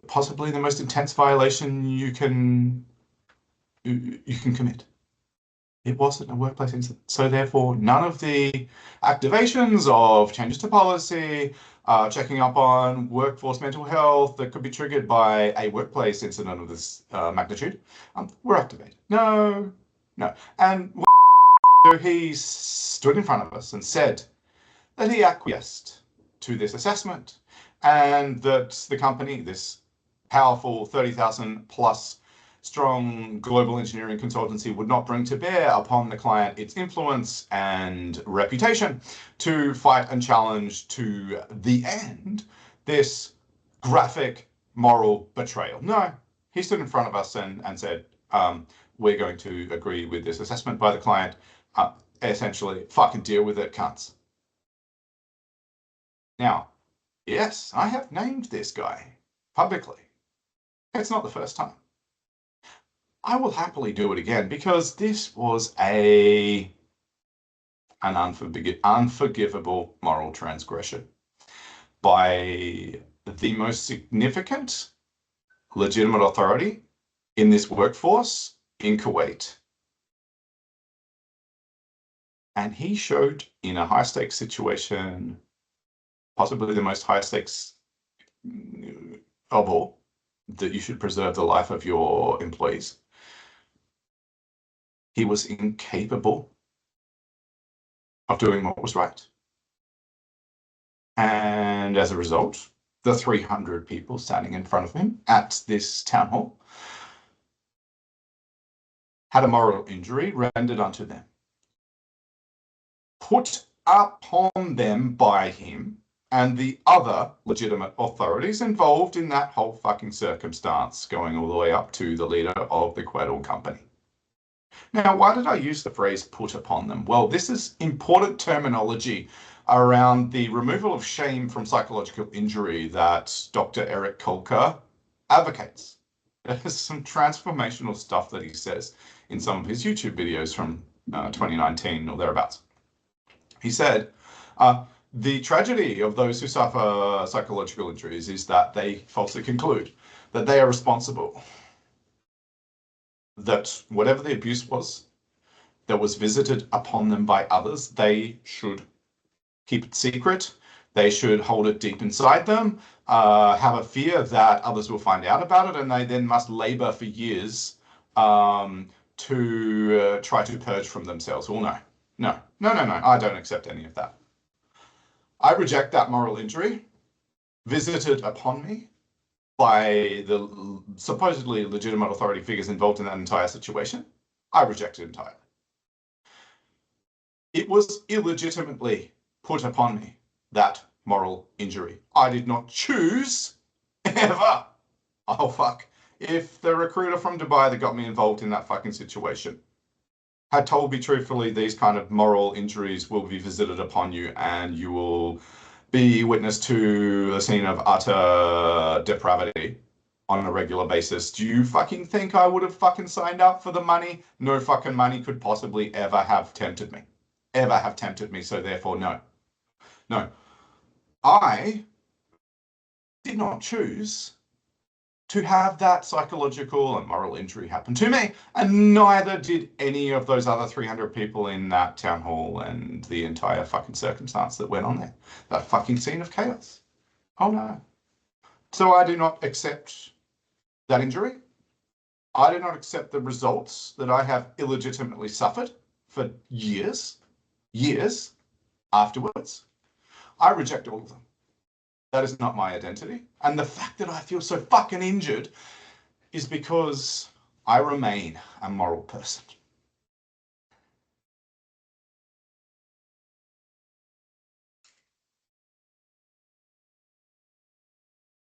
possibly the most intense violation you can commit. It wasn't a workplace incident. So therefore, none of the activations of changes to policy, checking up on workforce mental health that could be triggered by a workplace incident of this magnitude were activated. No. And he stood in front of us and said that he acquiesced to this assessment and that the company, this powerful 30,000 plus strong global engineering consultancy, would not bring to bear upon the client its influence and reputation to fight and challenge to the end this graphic moral betrayal. No, he stood in front of us and said, we're going to agree with this assessment by the client. Essentially, fucking deal with it, cunts. Now, yes, I have named this guy publicly. It's not the first time. I will happily do it again because this was an unforgivable moral transgression by the most significant legitimate authority in this workforce in Kuwait. And he showed in a high stakes situation, possibly the most high stakes of all, that you should preserve the life of your employees. He was incapable of doing what was right. And as a result, the 300 people standing in front of him at this town hall had a moral injury rendered unto them, put upon them by him and the other legitimate authorities involved in that whole fucking circumstance, going all the way up to the leader of the Quetzal company. Now, why did I use the phrase put upon them? Well, this is important terminology around the removal of shame from psychological injury that Dr. Eric Kolker advocates. There's some transformational stuff that he says in some of his YouTube videos from 2019 or thereabouts. He said, the tragedy of those who suffer psychological injuries is that they falsely conclude that they are responsible, that whatever the abuse was that was visited upon them by others, they should keep it secret, They should hold it deep inside them, have a fear that others will find out about it, and they then must labor for years to try to purge from themselves. Well, no. I don't accept any of that. I reject that moral injury visited upon me by the supposedly legitimate authority figures involved in that entire situation. I reject it entirely. It was illegitimately put upon me, that moral injury. I did not choose, ever. Oh, fuck. If the recruiter from Dubai that got me involved in that fucking situation had told me truthfully, these kind of moral injuries will be visited upon you and you will be witness to a scene of utter depravity on a regular basis, do you fucking think I would have fucking signed up for the money? No fucking money could possibly ever have tempted me. So therefore, no. I did not choose to have that psychological and moral injury happen to me, and neither did any of those other 300 people in that town hall and the entire fucking circumstance that went on there. That fucking scene of chaos. Oh no. So I do not accept that injury. I do not accept the results that I have illegitimately suffered for years afterwards. I reject all of them. That is not my identity. And the fact that I feel so fucking injured is because I remain a moral person.